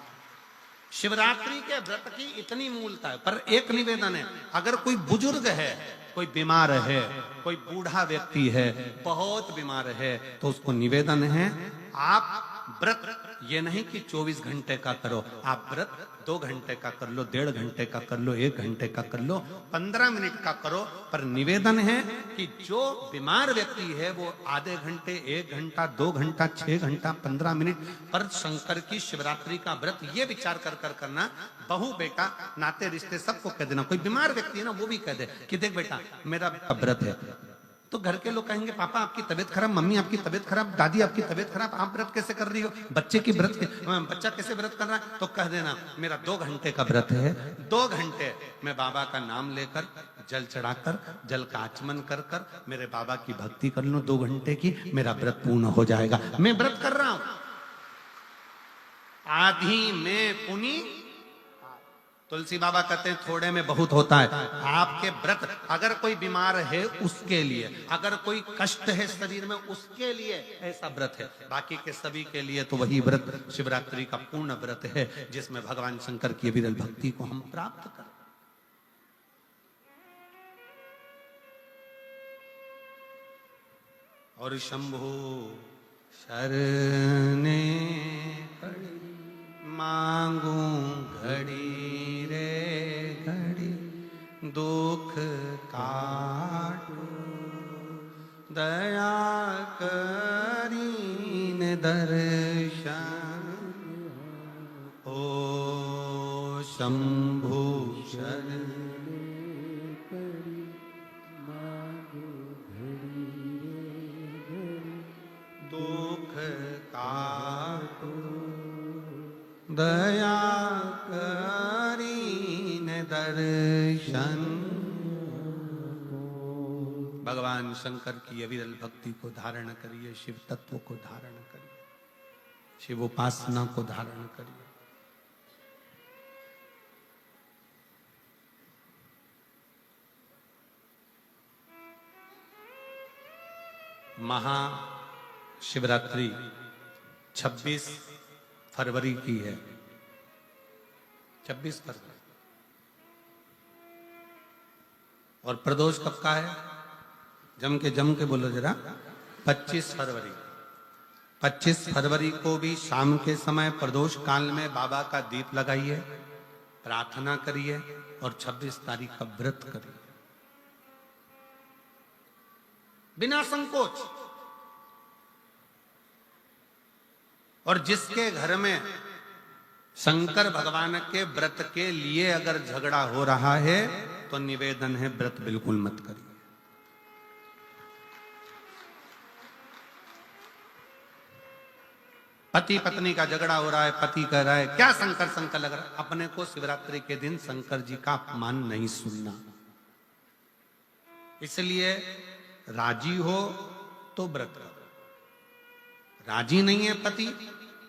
शिवरात्रि के व्रत की इतनी मूलता है। पर एक निवेदन है, अगर कोई बुजुर्ग है, कोई बीमार है, कोई बूढ़ा व्यक्ति है, बहुत बीमार है, तो उसको निवेदन है आप व्रत ये नहीं कि 24 घंटे का करो, आप व्रत 2 घंटे का कर लो, 1.5 घंटे का कर लो, 1 घंटे का कर लो, 15 मिनट का करो। पर निवेदन है कि जो बीमार व्यक्ति है वो आधे घंटे, 1 घंटा, 2 घंटा, 6 घंटा, 15 मिनट पर शंकर की शिवरात्रि का व्रत ये विचार कर करना, बहू बेटा नाते रिश्ते सबको कह देना। कोई बीमार व्यक्ति है ना, वो भी कह दे कि देख बेटा मेरा व्रत है, तो घर के लोग कहेंगे पापा आपकी तबीयत खराब, मम्मी आपकी तबीयत खराब, दादी आपकी तबीयत खराब, आप व्रत कैसे कर रही हो, बच्चे की व्रत, बच्चा कैसे व्रत कर रहा है, तो कह देना मेरा 2 घंटे का व्रत है, 2 घंटे मैं बाबा का नाम लेकर, जल चढ़ाकर, जल का आचमन कर कर मेरे बाबा की भक्ति कर लो 2 घंटे की, मेरा व्रत पूर्ण हो जाएगा। मैं व्रत कर रहा हूं, आधी में पुनी तुलसी बाबा कहते हैं थोड़े में बहुत होता है। आपके व्रत अगर कोई बीमार है उसके लिए, अगर कोई कष्ट है शरीर में उसके लिए ऐसा व्रत है, बाकी के सभी के लिए तो वही व्रत शिवरात्रि का पूर्ण व्रत है जिसमें भगवान शंकर की विरल भक्ति को हम प्राप्त करें। और शंभु शरणे पड़ी मांगू घड़ी रे घड़ी दुख काटो दया करीन दर्शन ओ शंभु शरण दुख काटो दया करीन दर्शन। भगवान शंकर की अविरल भक्ति को धारण करिए, शिव तत्व को धारण करिए, शिव उपासना को धारण करिए। महाशिवरात्रि 26 फरवरी की है। 26 फरवरी। और प्रदोष कब का है? जम के बोलो जरा। 25 फरवरी। 25 फरवरी को भी शाम के समय प्रदोष काल में बाबा का दीप लगाइए, प्रार्थना करिए और 26 तारीख का व्रत करिए बिना संकोच। और जिसके घर में शंकर भगवान के व्रत के लिए अगर झगड़ा हो रहा है तो निवेदन है व्रत बिल्कुल मत करिए। पति पत्नी का झगड़ा हो रहा है, पति कह रहा है क्या शंकर शंकर लग रहा है, अपने को शिवरात्रि के दिन शंकर जी का अपमान नहीं सुनना। इसलिए राजी हो तो व्रत करो, राजी नहीं है पति,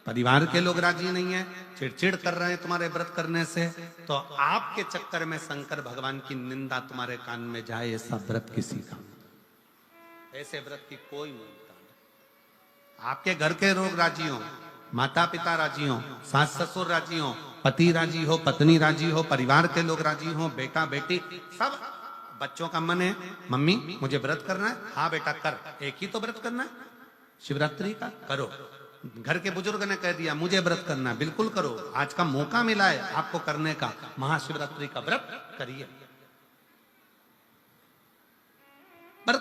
परिवार के लोग राजी नहीं है, चिड़चिड़ कर रहे हैं तुम्हारे व्रत करने से, तो आपके चक्कर में शंकर भगवान की निंदा तुम्हारे कान में जाए, ऐसा व्रत किसी का, ऐसे व्रत की कोई मूलता नहीं। आपके घर के लोग राजी हो, माता पिता राजी हो, सास ससुर राजी हो, पति राजी हो, पत्नी राजी हो, परिवार के लोग राजी हो, बेटा बेटी सब, बच्चों का मन है मम्मी मुझे व्रत करना है, हाँ बेटा कर, एक ही तो व्रत करना है शिवरात्रि का, करो। घर के बुजुर्ग ने कह दिया मुझे व्रत करना, बिल्कुल करो, आज का मौका मिला है आपको करने का, महाशिवरात्रि का व्रत करिए। पर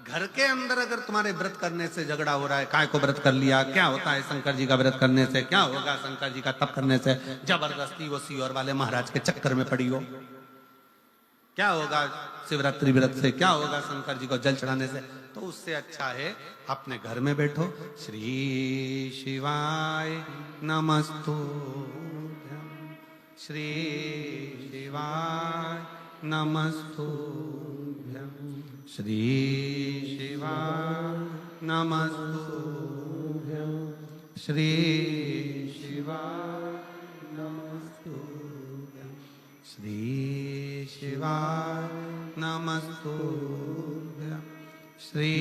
घर के अंदर अगर तुम्हारे व्रत करने से झगड़ा हो रहा है, काय को व्रत कर लिया, क्या होता है शंकर जी का व्रत करने से, क्या होगा शंकर जी का तप करने से, जबरदस्ती वो सीहोर वाले महाराज के चक्कर में पड़ी हो, क्या होगा शिवरात्रि व्रत से, क्या होगा शंकर जी को जल चढ़ाने से, तो उससे अच्छा है अपने घर में बैठो, श्री शिवाय नमस्तुभ्यं, श्री शिवाय नमस्तुभ्यं, श्री शिवाय नमस्तुभ्यं, श्री शिवाय नमस्तुभ्यं, श्री शिवाय नमस्तुभ्यं, श्री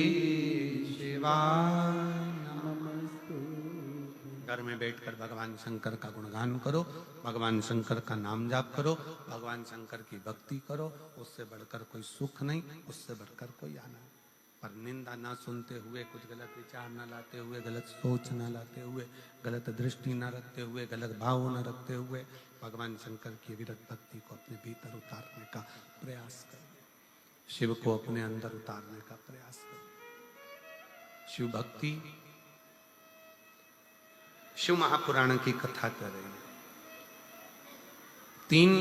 शिवाय नमस्तुभ्यं। घर में बैठकर भगवान शंकर का गुणगान करो, भगवान शंकर का नाम जाप करो, भगवान शंकर की भक्ति करो, उससे बढ़कर कोई सुख नहीं, उससे बढ़कर कोई आनंद। पर निंदा ना सुनते हुए, कुछ गलत विचार ना लाते हुए, गलत सोच ना लाते हुए, गलत दृष्टि ना रखते हुए, गलत भाव ना रखते हुए भगवान शंकर की विरत भक्ति को अपने भीतर उतारने का प्रयास करें, शिव को अपने अंदर उतारने का प्रयास करें। शिव भक्ति, शिव महापुराण की कथा कर रहे हैं। 3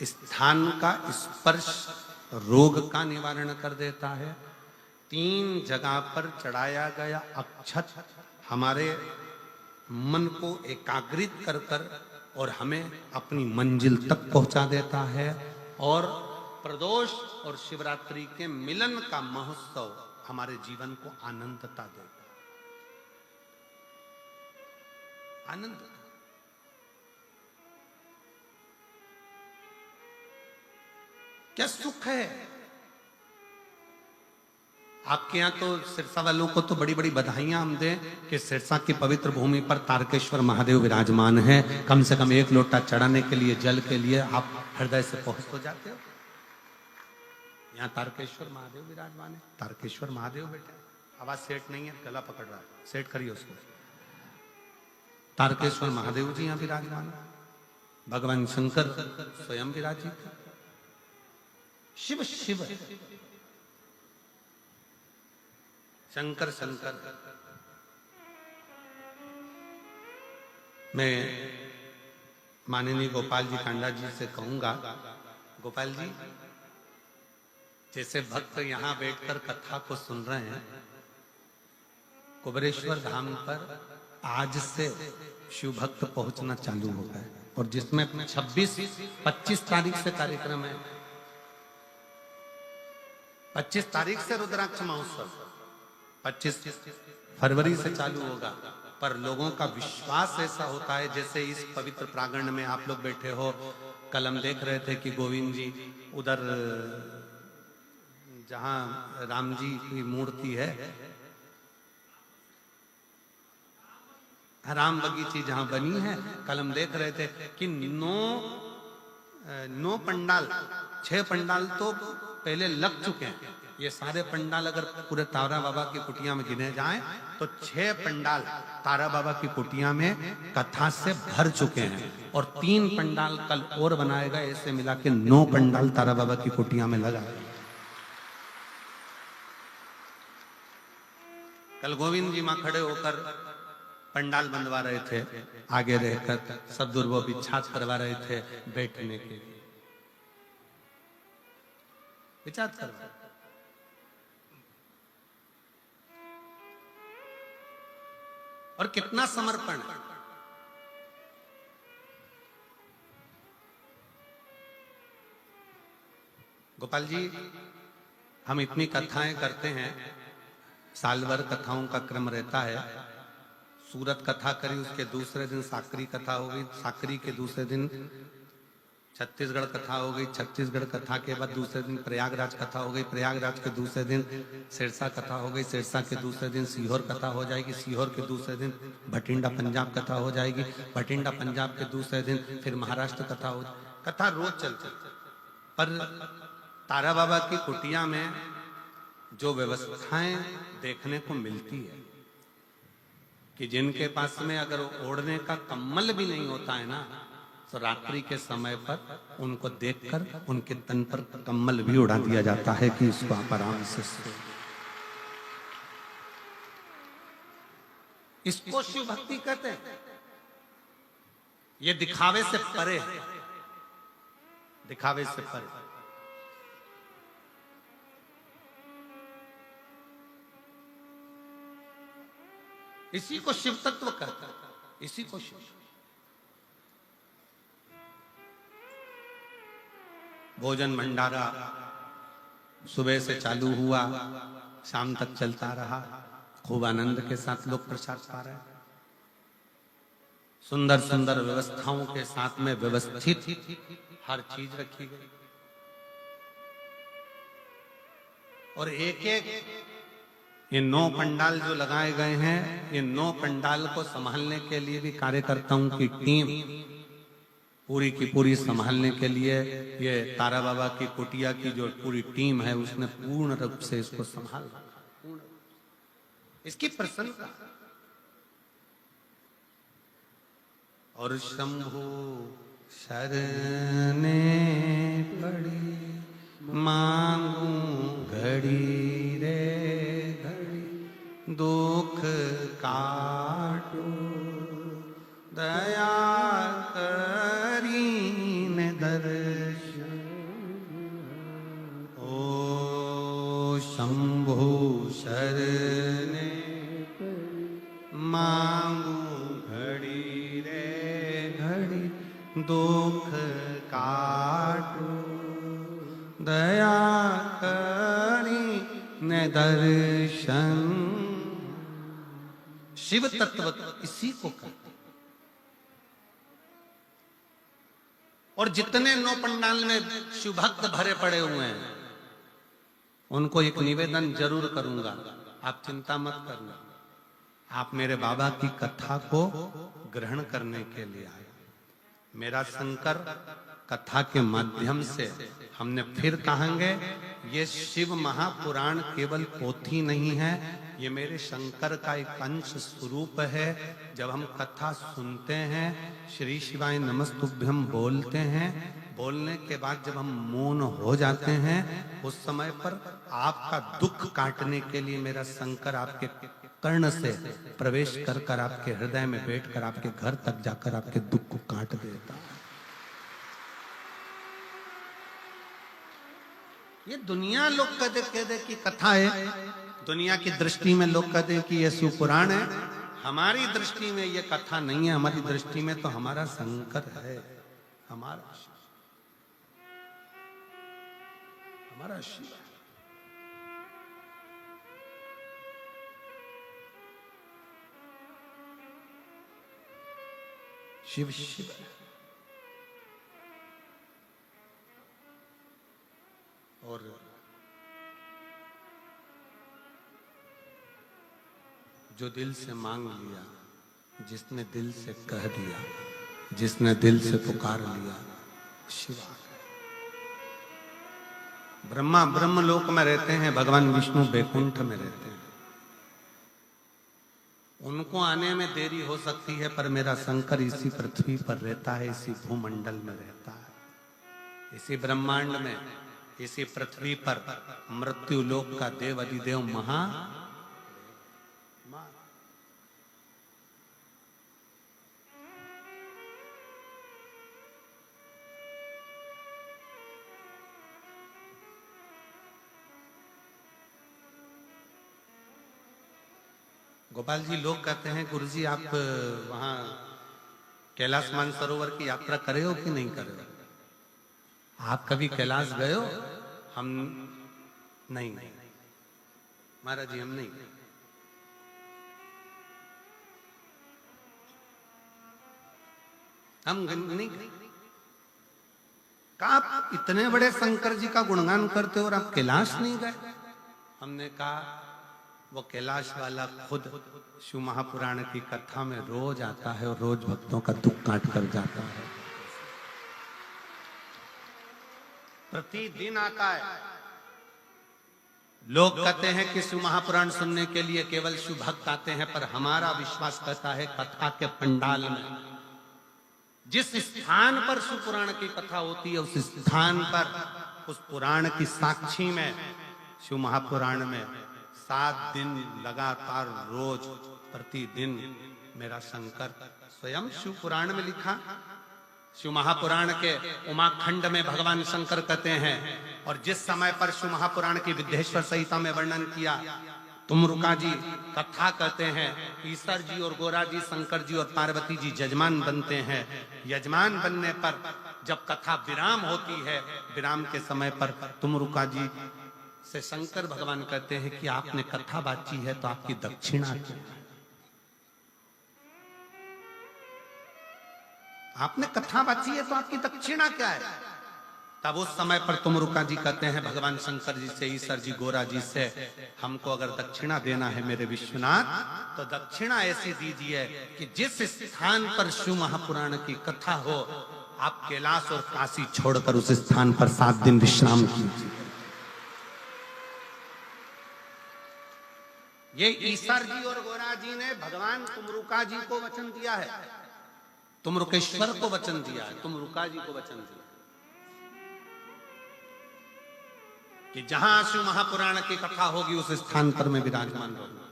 स्थान का स्पर्श रोग का निवारण कर देता है। 3 जगह पर चढ़ाया गया अक्षत हमारे मन को एकाग्रित कर कर और हमें अपनी मंजिल तक पहुंचा देता है। और प्रदोष और शिवरात्रि के मिलन का महोत्सव हमारे जीवन को आनंदता देता है, आनंद। क्या सुख है। आपके यहां तो सिरसा वालों को तो बड़ी बड़ी बधाइयां हम दें कि सिरसा की पवित्र भूमि पर तारकेश्वर महादेव विराजमान है। कम से कम एक लोटा चढ़ाने के लिए, जल के लिए आप हृदय से पहुंच तो जाते हो। यहाँ तारकेश्वर महादेव विराजमान है। तारकेश्वर महादेव बेटे, आवाज सेट नहीं है, गला पकड़ रहा है, सेट करिए उसको। तारकेश्वर महादेव जी यहाँ विराजमान है। भगवान शंकर स्वयं विराजित है। शिव शिव शंकर शंकर। मैं माननीय गोपाल जी कांडा जी से कहूंगा, गोपाल जी जैसे भक्त यहां बैठकर कथा को सुन रहे हैं, कुबेरेश्वर धाम पर आज से शिव भक्त पहुंचना चालू होगा है, और जिसमें 26-25 तारीख से कार्यक्रम है। 25 तारीख से रुद्राक्ष महोत्सव, 25 फरवरी से चालू होगा। पर लोगों का विश्वास ऐसा होता है, जैसे इस पवित्र प्रांगण में आप लोग बैठे हो। कल हम देख रहे थे कि गोविंद जी उधर जहां राम जी की मूर्ति है, राम बगीची जहां बनी है, कल हम देख रहे थे कि 9 पंडाल, 6 पंडाल तो पहले लग चुके हैं। ये सारे पंडाल अगर पूरे तारा बाबा की कुटिया में गिने जाएं तो 6 पंडाल तारा बाबा की कुटिया में कथा से भर चुके हैं, और 3 पंडाल कल और बनाएगा। ऐसे मिला के 9 पंडाल तारा बाबा की कुटिया में लगा। कल गोविंद जी मां खड़े होकर पंडाल बनवा रहे थे, आगे रहकर सब दुर्वो बिछात करवा रहे थे बैठने के लिए, बिछात करवा। और कितना समर्पण है। गोपाल जी, हम इतनी कथाएं करते हैं, साल भर कथाओं का क्रम रहता है। सूरत कथा करी, उसके दूसरे दिन साकरी कथा हो गई, साकरी के दूसरे दिन छत्तीसगढ़ कथा हो गई, छत्तीसगढ़ कथा के बाद दूसरे दिन प्रयागराज कथा हो गई, प्रयागराज के दूसरे दिन सिरसा कथा हो गई, सिरसा के दूसरे दिन सीहोर कथा हो जाएगी, सीहोर के दूसरे दिन भटिंडा पंजाब कथा हो जाएगी, भटिंडा पंजाब के दूसरे दिन फिर महाराष्ट्र कथा हो। कथा रोज चलती। पर तारा बाबा की कुटिया में जो व्यवस्थाएं देखने को मिलती है कि जिनके पास में अगर ओढ़ने का कम्बल भी नहीं होता है ना, तो रात्रि के समय पर उनको देखकर उनके तन पर कम्बल भी उड़ा दिया जाता है कि इसको आप आराम से सो। इसको शिव भक्ति कहते हैं। ये दिखावे से परे है, दिखावे से परे। इसी को शिव तत्व कहता है, इसी को शिव। भोजन भंडारा सुबह से चालू हुआ, शाम तक चलता रहा। खूब आनंद के साथ लोग प्रसाद पा रहे हैं। सुंदर सुंदर व्यवस्थाओं के साथ में व्यवस्थित हर चीज रखी गई, और एक एक ये 9 पंडाल जो लगाए गए हैं, ये 9 पंडाल को संभालने के लिए भी कार्यकर्ताओं की टीम पूरी की पूरी संभालने के लिए, ये तारा बाबा की कुटिया की जो पूरी टीम है उसने पूर्ण रूप से इसको संभाला। इसकी प्रशंसा। और शंभु शरणे पड़ी मांगू घड़ी रे घड़ी, दुख काटो दया करीन दर्शन। ओ शंभु शरणे मांगू घड़ी रे घड़ी, दुख काटो दया करीन दर्शन। शिव तत्व इसी को कहते। और जितने नौ पंडाल में शिव भक्त भरे पड़े हुए हैं उनको एक निवेदन जरूर करूंगा, आप चिंता मत करना। आप मेरे बाबा की कथा को ग्रहण करने के लिए आए। मेरा शंकर कथा के माध्यम से हमने फिर कहेंगे, ये शिव महापुराण केवल पोथी नहीं है, ये मेरे शंकर का एक अंश स्वरूप है। जब हम कथा सुनते हैं, श्री शिवाय नमस्तुभ्यम बोलते हैं, बोलने के बाद जब हम मौन हो जाते हैं, उस समय पर आपका दुख काटने के लिए मेरा शंकर आपके कर्ण से प्रवेश कर कर आपके हृदय में बैठकर आपके घर तक जाकर आपके दुख को काट देता है। ये दुनिया लोग कहते कि कथा है, दुनिया की दृष्टि में लोग कहते हैं कि ये शिव पुराण है। हमारी दृष्टि में ये कथा नहीं है, हमारी दृष्टि में तो हमारा शंकर है, हमारा शिव। शिव शिव और जो दिल से मांग लिया, जिसने दिल से कह दिया, जिसने दिल से पुकार लिया, शिव आ गए। ब्रह्मा ब्रह्मलोक में रहते हैं, भगवान विष्णु बैकुंठ में रहते हैं। उनको आने में देरी हो सकती है, पर मेरा शंकर इसी पृथ्वी पर रहता है, इसी भूमंडल में रहता है, इसी ब्रह्मांड में, इसी पृथ्वी पर मृत्यु लोक का देव अधिदेव महा गोपाल जी, लोग कहते हैं गुरुजी आप वहां कैलाश मानसरोवर की यात्रा करे हो कि नहीं करे हो? आप कभी कैलाश गए हो? हम नहीं, महाराज जी हम नहीं। हम नहीं। कहा आप इतने बड़े शंकर जी का गुणगान करते हो और आप कैलाश नहीं गए? हमने कहा वो कैलाश वाला खुद शिव महापुराण की कथा में रोज आता है और रोज भक्तों का दुख काट कर जाता है, प्रतिदिन आता है। लोग कहते हैं कि शिव महापुराण सुनने के लिए केवल शिव भक्त आते हैं, पर हमारा विश्वास कहता है कथा के पंडाल में जिस स्थान पर शिव पुराण की कथा होती है, उस स्थान पर, उस पुराण की साक्षी में, शिव महापुराण में 7 दिन लगातार रोज प्रतिदिन मेरा शंकर स्वयं शिव पुराण में लिखा। शिव महापुराण के उमाखंड में भगवान शंकर कहते हैं, और जिस समय पर शिव महापुराण की विद्येश्वर संहिता में वर्णन किया, तुमरुका जी कथा कहते हैं, ईश्वर जी और गोरा जी, शंकर जी और पार्वती जी यजमान बनते हैं। यजमान बनने पर जब कथा विराम होती है, विराम के समय पर तुमरुका जी से शंकर भगवान कहते हैं कि आपने कथा बाची है तो आपकी दक्षिणा क्या है? आपने कथा बाची है तो आपकी दक्षिणा क्या है? तब उस समय पर तुमरुका जी कहते हैं भगवान शंकर जी से, ईश्वर जी, गोरा जी से, हमको अगर दक्षिणा देना है मेरे विश्वनाथ, तो दक्षिणा ऐसी दीजिए कि जिस स्थान पर शिव महापुराण की कथा हो, आप कैलाश और काशी छोड़कर उस स्थान पर 7 दिन विश्राम कीजिए। ये ईश्वर जी और गोरा जी ने भगवान तुमरुका जी को वचन दिया है, तुमरुकेश्वर को वचन दिया है, तुमरुका जी को वचन दिया कि जहां शिव महापुराण की कथा होगी उस स्थान पर मैं विराजमान रहूंगा।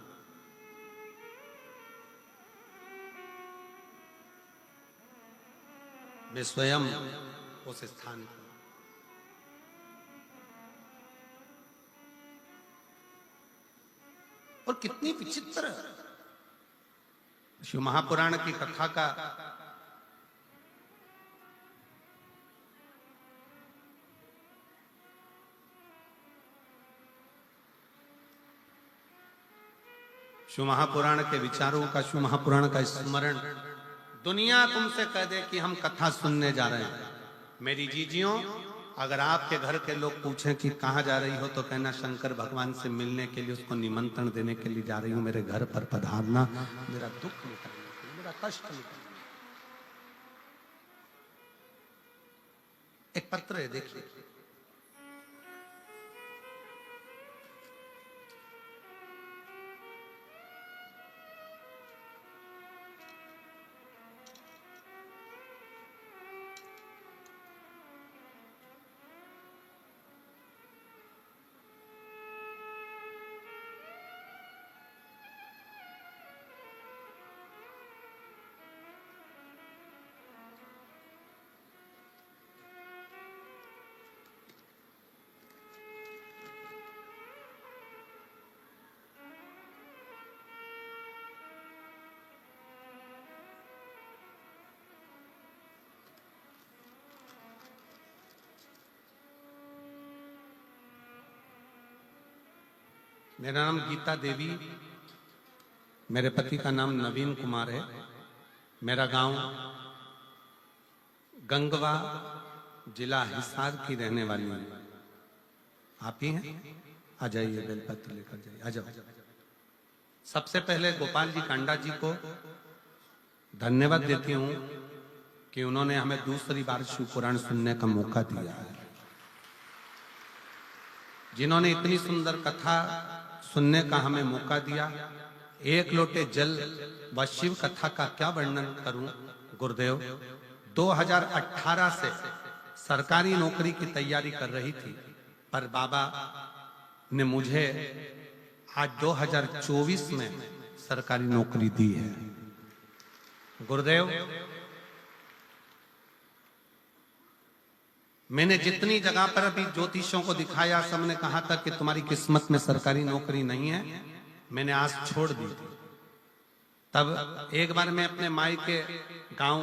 मैं स्वयं उस स्थान पर। और कितनी विचित्र शिव महापुराण की कथा का शिव महापुराण के विचारों का, शिव महापुराण का स्मरण दुनिया तुमसे कह दे कि हम कथा सुनने जा रहे हैं, मेरी जीजियों, अगर आपके घर के लोग पूछें कि कहाँ जा रही हो तो कहना शंकर भगवान से मिलने के लिए, उसको निमंत्रण देने के लिए जा रही हूं, मेरे घर पर पधारना, मेरा दुख निकालने के लिए, मेरा कष्ट निकालने। एक पत्र है, देखिए। मेरा नाम गीता देवी, मेरे पति का नाम नवीन कुमार है। मेरा गांव गंगवा, जिला हिसार की रहने वाली हूं। आप ही हैं? आ जाइए, बेलपत्र लेकर जाइए, आ जाओ। सबसे पहले गोपाल जी कांडा जी को धन्यवाद देती हूं कि उन्होंने हमें दूसरी बार शिव पुराण सुनने का मौका दिया है। जिन्होंने इतनी सुंदर कथा सुनने का हमें मौका दिया। एक लोटे जल व शिव कथा का क्या वर्णन करूं गुरुदेव। 2018 से सरकारी नौकरी की तैयारी कर रही थी, पर बाबा ने मुझे आज 2024 में सरकारी नौकरी दी है। गुरुदेव, मैंने जितनी जगह पर अभी ज्योतिषों को दिखाया, सबने कहा था कि तुम्हारी किस्मत में सरकारी नौकरी नहीं है। मैंने आस छोड़ दी थी। तब एक बार मैं अपने माई के गांव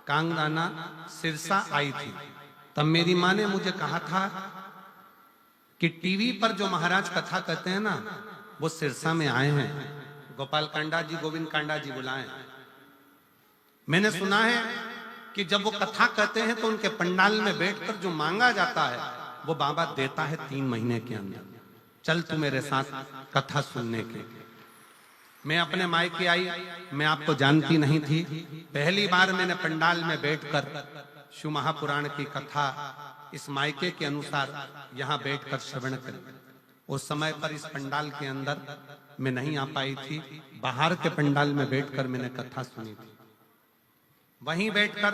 कांगड़ाना सिरसा आई थी। तब मेरी माँ ने मुझे कहा था कि टीवी पर जो महाराज कथा कहते हैं ना, वो सिरसा में आए हैं, गोपाल कांडा जी, गोविंद कांडा जी बुलाए। मैंने सुना है कि जब वो कथा कहते हैं तो उनके पंडाल में बैठकर जो मांगा जाता है वो बाबा देता है 3 महीने के अंदर। चल तू मेरे साथ कथा सुनने के। मैं अपने मायके आई, मैं आपको जानती नहीं थी। पहली बार मैंने पंडाल में बैठकर शिव महापुराण की कथा इस मायके के अनुसार यहाँ बैठकर श्रवण करी। उस समय पर इस पंडाल के अंदर मैं नहीं आ पाई थी। बाहर के पंडाल में बैठकर मैंने कथा सुनी थी। वहीं बैठकर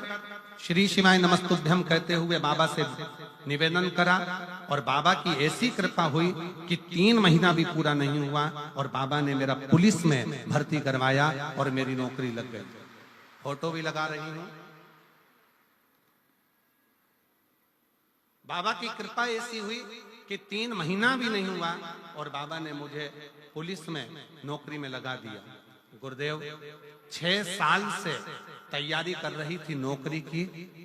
श्री शिवाय नमस्तुभ्यम कहते हुए बाबा से निवेदन करा, और बाबा की ऐसी कृपा हुई कि 3 महीना भी पूरा नहीं हुआ और बाबा ने मेरा पुलिस में भर्ती करवाया और मेरी नौकरी लग गई। फोटो भी लगा रही हूं। बाबा की कृपा ऐसी हुई कि 3 महीना भी नहीं हुआ और बाबा ने मुझे पुलिस में नौकरी में लगा दिया। गुरुदेव, 6 साल से तैयारी कर रही थी नौकरी की,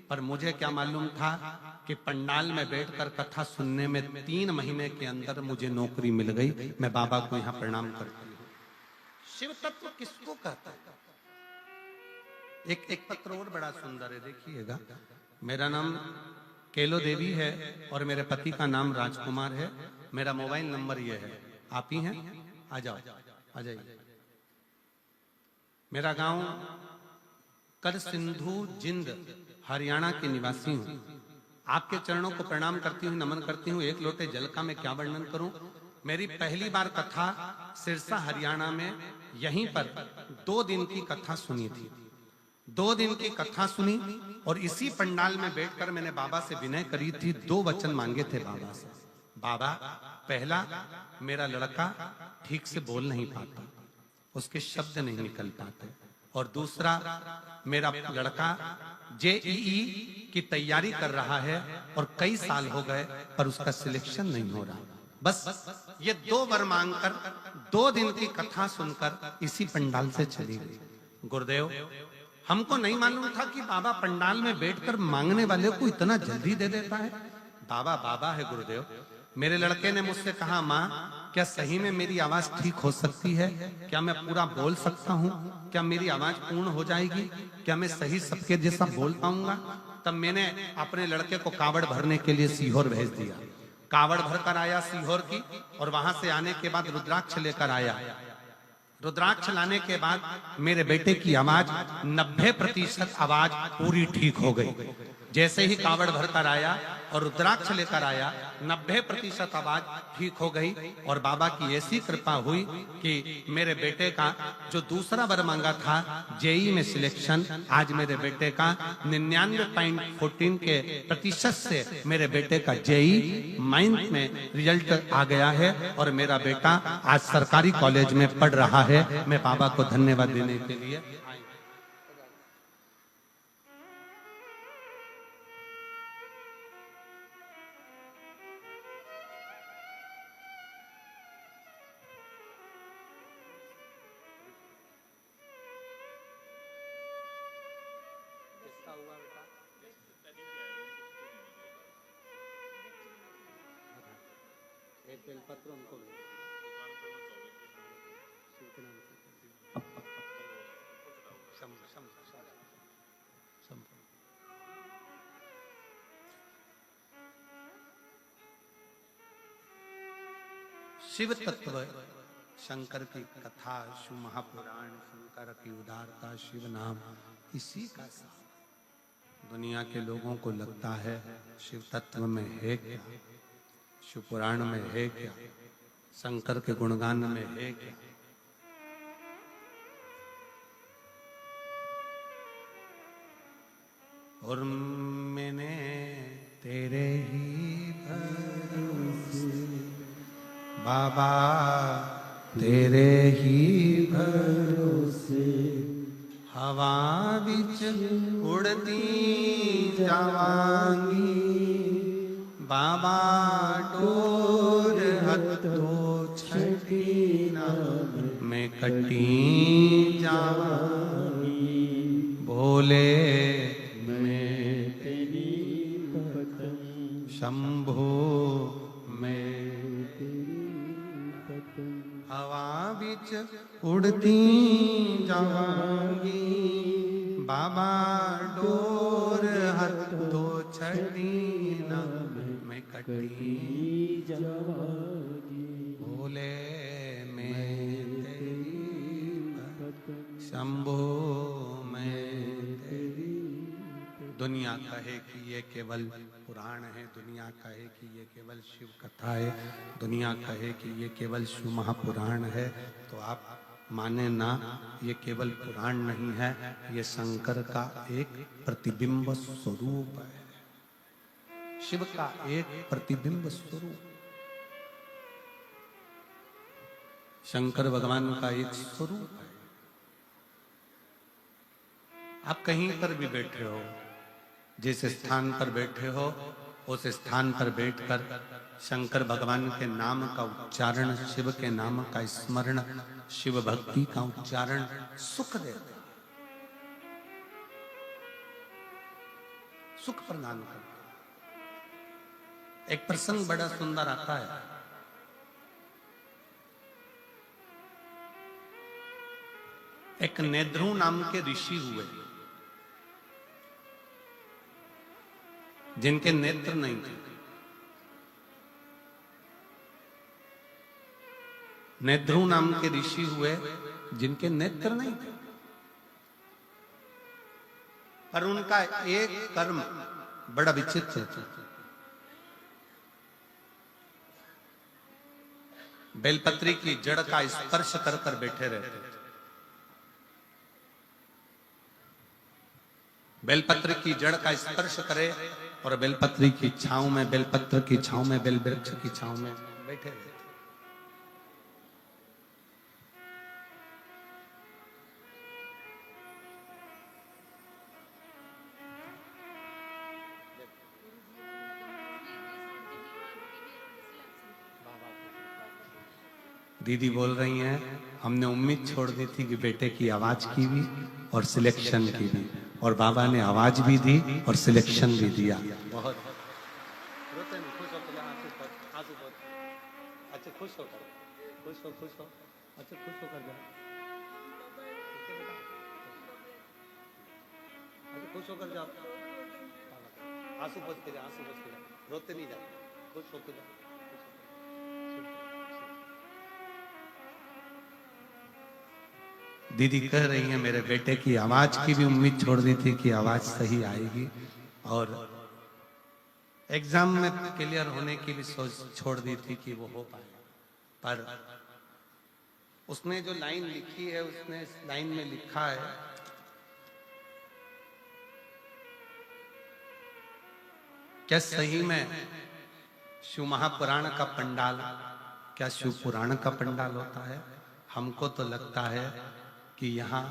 पर मुझे क्या मालूम था कि पंडाल में बैठकर कथा सुनने में 3 महीने के अंदर मुझे नौकरी मिल गई। मैं बाबा को यहाँ प्रणाम करती हूँ। शिव तत्व किसको कहता है? एक पत्र और बड़ा सुंदर है, देखिएगा। मेरा नाम केलो देवी है और मेरे पति का नाम राजकुमार है। मेरा मोबाइल नंबर ये है। आप ही हैं? आ जाओ, आ जाइए। मेरा गांव कर सिंधु जिंद हरियाणा के निवासी हूं। आपके चरणों को प्रणाम करती हूँ, नमन करती हूँ। एक लोटे जल का मैं क्या वर्णन करूं। मेरी पहली बार कथा सिरसा हरियाणा में यहीं पर 2 दिन की कथा सुनी थी। 2 दिन की कथा सुनी और इसी पंडाल में बैठकर मैंने बाबा से विनय करी थी। 2 वचन मांगे थे बाबा से। बाबा, पहला, मेरा लड़का ठीक से बोल नहीं पाता, उसके शब्द नहीं निकल पाते, और दूसरा, मेरा लड़का जेईई की तैयारी कर रहा है और कई साल हो गए पर उसका सिलेक्शन नहीं हो रहा। बस ये 2 वर मांगकर 2 दिन की कथा सुनकर इसी पंडाल से चली गई। गुरुदेव, हमको नहीं मालूम था कि बाबा पंडाल में बैठकर मांगने वाले को इतना जल्दी दे देता है। बाबा बाबा है गुरुदेव। मेरे लड़के ने मुझसे कहा, माँ क्या सही में मेरी आवाज ठीक हो सकती है? क्या मैं पूरा बोल सकता हूँ? क्या मेरी आवाज पूर्ण हो जाएगी? क्या मैं सही सबके जैसा बोल पाऊंगा? तब मैंने अपने लड़के को कावड़ भरने के लिए सीहोर भेज दिया। कावड़ भर कर आया सीहोर की, और वहां से आने के बाद रुद्राक्ष लेकर आया। रुद्राक्ष लाने के बाद मेरे बेटे की आवाज 90% आवाज पूरी ठीक हो गई। जैसे ही कावड़ भरकर आया और रुद्राक्ष लेकर आया, 90% आवाज ठीक हो गई। और बाबा की ऐसी कृपा हुई कि मेरे बेटे का जो दूसरा वर मांगा था जेई में सिलेक्शन, आज मेरे बेटे का 99.14 के प्रतिशत से मेरे बेटे का जेई माइंस में रिजल्ट आ गया है। और मेरा बेटा आज सरकारी कॉलेज में पढ़ रहा है। मैं बाबा को धन्यवाद देने के लिए एक बेलपत्र उनको शिव तत्व शंकर की कथा, शिव महापुराण, शंकर की उदारता, शिव नाम, इसी का सार दुनिया के लोगों को लगता है शिव तत्व में है क्या, शिव पुराण में है क्या, शंकर के गुणगान में है क्या। और मैंने तेरे ही भरोसे बाबा, तेरे ही भरोसे हवा बिच उड़ती जावांगी। बाबा डोर हथो छठी ना मैं कटी जावांगी। बोले मैं तेरी पतंग, शंभो मैं हवा बिच उड़ती जावांगी। बाबा डोर हथ दो छड़ी ना मैं कटी जावांगी। बोले मैं तेरी शंभो मैं तेरी। दुनिया कहे कि ये केवल पुराण है, दुनिया कहे कि ये केवल शिव कथा है, दुनिया कहे कि ये केवल शिव महापुराण है, तो आप माने ना, ये केवल पुराण नहीं है, ये शंकर का एक प्रतिबिंब स्वरूप है, शिव का एक प्रतिबिंब स्वरूप। शंकर भगवान का एक स्वरूप है। आप कहीं पर भी बैठे हो, जिस स्थान पर बैठे हो उस स्थान पर बैठकर शंकर भगवान के नाम का उच्चारण, शिव के नाम का स्मरण, शिव भक्ति का उच्चारण सुख देता है, सुख प्रदान करता है। एक प्रसंग बड़ा सुंदर आता है। एक नेद्रु नाम के ऋषि हुए जिनके नेत्र नहीं थे। नेद्रु नाम के ऋषि हुए जिनके नेत्र नहीं थे, पर उनका एक कर्म बड़ा विचित्र था। बेलपत्री की जड़ का स्पर्श कर कर बैठे रहते थे। बेलपत्र की जड़ का स्पर्श करे और बेलपत्री की छांव में, बेलपत्र की छांव में, बेल वृक्ष की छांव में बैठे रहते। दीदी बोल रही हैं, हमने उम्मीद छोड़ दी थी कि बेटे की आवाज की भी और सिलेक्शन की भी, और बाबा ने आवाज भी दी और सिलेक्शन भी दिया। बहुत खुश हो अच्छा खुश होकर जा, अच्छा खुश होकर जा, आंसू बच के जा, रोते नहीं जा, खुश होकर जा। दीदी कह रही है मेरे बेटे की आवाज की भी उम्मीद छोड़ दी थी कि आवाज सही आएगी, और एग्जाम में क्लियर होने की भी सोच छोड़ दी थी कि वो हो पाए, पर उसने जो लाइन लिखी है, उसने इस लाइन में लिखा है, क्या सही में शिव महापुराण का पंडाल क्या शिव पुराण का पंडाल होता है? हमको तो लगता है कि यहाँ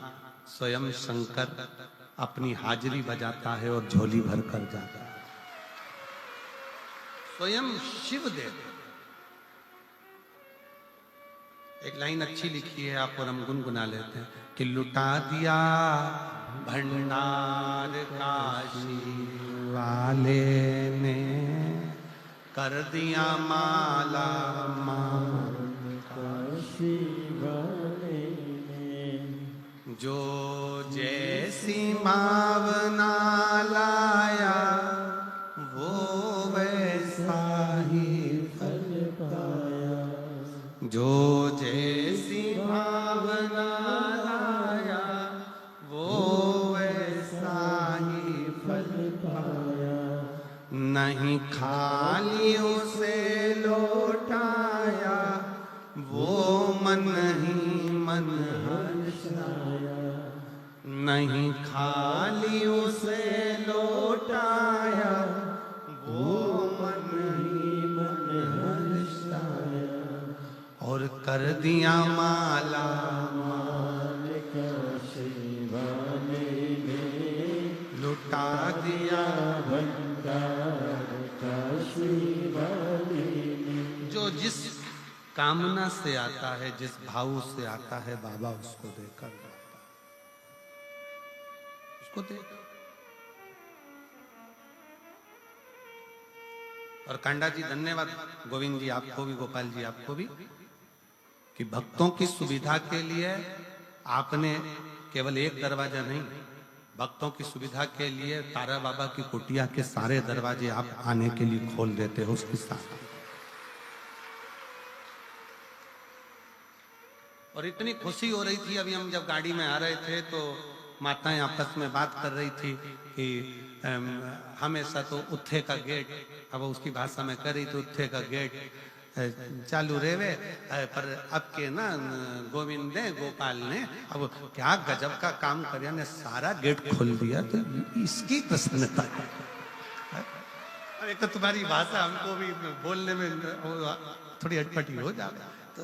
स्वयं शंकर अपनी हाजिरी बजाता है और झोली भर कर जाता है। स्वयं शिव देव। एक लाइन अच्छी लिखी है, आप और हम गुनगुना लेते हैं कि लुटा दिया भंडार काशी वाले ने, कर दिया माला माल काशी वाले ने, जो जैसी मावना लाया वो वैसा ही फल पाया, जो जैसी भावना लाया वो वैसा ही फल पाया, नहीं खाली उसे लौटाया वो मन ही मन हर्षाया, नहीं खाली उसे लौटाया वो मन ही मन हर्षाया, और कर दिया माला माल काशी वाले ने, लुटा दिया भंडार काशी वाले ने। जो जिस कामना से आता है, जिस भाव से आता है, बाबा उसको देकर जाता है, उसको दे। और कांडा जी धन्यवाद, गोविंद जी आपको भी, गोपाल जी आपको भी, कि भक्तों की सुविधा के लिए आपने केवल एक दरवाजा नहीं, भक्तों की सुविधा के लिए तारा बाबा की कुटिया के सारे दरवाजे आप आने के लिए खोल देते हो उसके साथ। और इतनी खुशी हो रही थी, अभी हम जब गाड़ी में आ रहे थे तो माताएं आपस में बात कर रही थी कि हमेशा तो उत्थे का गेट, अब उसकी भाषा में कर रही थी, उत्थे का गेट चालू रेवे, पर अब के ना गोविंद ने, गोपाल ने अब क्या गजब का काम कर ने, सारा गेट खोल दिया, तो इसकी प्रसन्नता। एक तो तुम्हारी भाषा हमको भी बोलने में थोड़ी अटपटी हो जाए, तो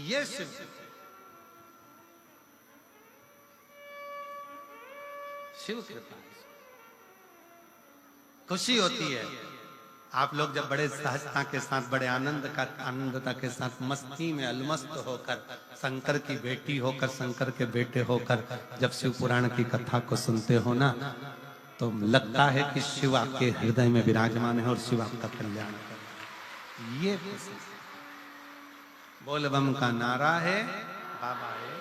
ये शिव कृपा, खुशी होती है। आप लोग जब बड़े सहजता के साथ, बड़े आनंदता के साथ, मस्ती में अलमस्त होकर, शंकर की बेटी होकर, शंकर के बेटे होकर जब शिव पुराण की कथा को सुनते हो ना, तो लगता है कि शिव आपके हृदय में विराजमान है और शिव आपका कल्याण कर। ये बोल बम का नारा है, बाबा है,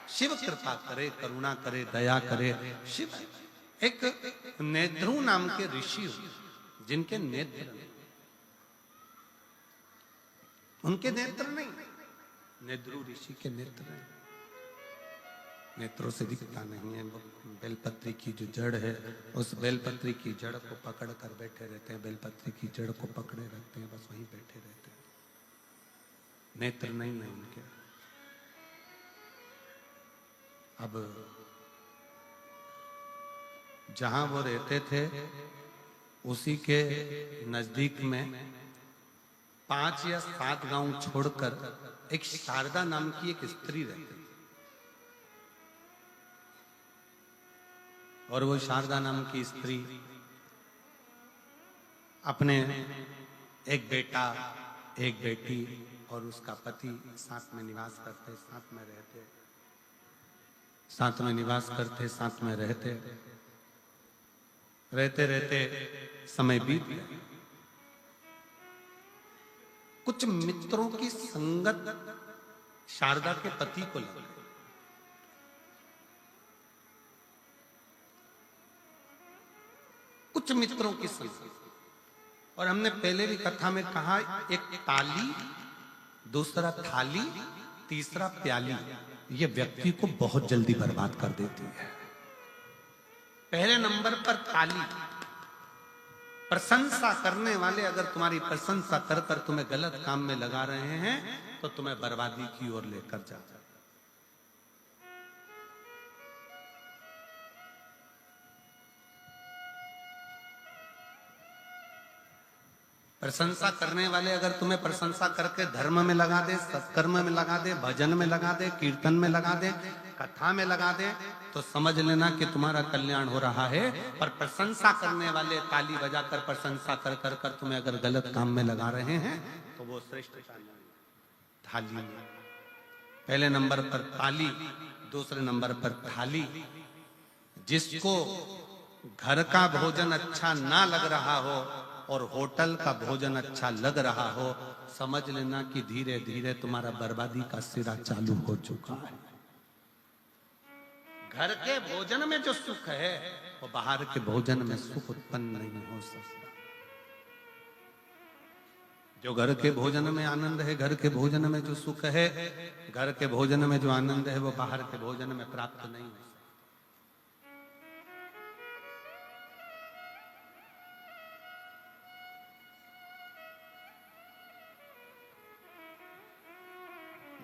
शिव कृपा करे, करुणा करे, दया करे। शिव एक नेत्रु नाम के ऋषि, जिनके नेत्र, उनके नेत्र नहीं, नेत्रु ऋषि के नेत्र नहीं, नेत्रों से दिखता नहीं है। बेलपत्री की जो जड़ है, उस बेलपत्री की जड़ को पकड़ कर बैठे रहते हैं, बेलपत्री की जड़ को पकड़े रहते हैं, बस वहीं बैठे रहते हैं, नेत्र नहीं है उनके। अब जहां वो रहते थे उसी के नजदीक में 5 या 7 गांव छोड़कर एक शारदा नाम की एक स्त्री रहती थी, और वो शारदा नाम की स्त्री अपने एक बेटा, एक बेटी और उसका पति साथ में निवास करते, साथ में रहते, साथ में निवास करते, साथ में रहते रहते रहते समय बीत गया। कुछ मित्रों की संगत शारदा के पति को लग गई। कुछ मित्रों की संगत, और हमने पहले भी कथा में कहा, एक ताली, दूसरा थाली, तीसरा प्याली, ये व्यक्ति को बहुत जल्दी बर्बाद कर देती है। पहले नंबर पर ताली, प्रशंसा करने वाले अगर तुम्हारी प्रशंसा कर कर तुम्हें गलत काम में लगा रहे हैं तो तुम्हें बर्बादी की ओर लेकर जा। प्रशंसा करने वाले अगर तुम्हें प्रशंसा करके धर्म में लगा दे, सत्कर्म में लगा दे, भजन में लगा दे, कीर्तन में लगा दे, कथा में लगा दे, तो समझ लेना कि तुम्हारा कल्याण हो रहा है। पर प्रशंसा करने वाले ताली बजाकर प्रशंसा कर कर कर तुम्हें अगर गलत काम में लगा रहे हैं तो वो श्रेष्ठ थाली में। पहले नंबर पर ताली, दूसरे नंबर पर थाली। जिसको घर का भोजन अच्छा ना लग रहा हो और होटल का भोजन अच्छा लग रहा हो, समझ लेना कि धीरे धीरे तुम्हारा बर्बादी का सिरा चालू हो चुका है। घर के भोजन में जो सुख है वो बाहर के भोजन में सुख उत्पन्न नहीं हो सकता। जो घर के भोजन में आनंद है, घर के भोजन में जो सुख है, घर के भोजन में जो आनंद है, वो बाहर के भोजन में प्राप्त नहीं हो सकता।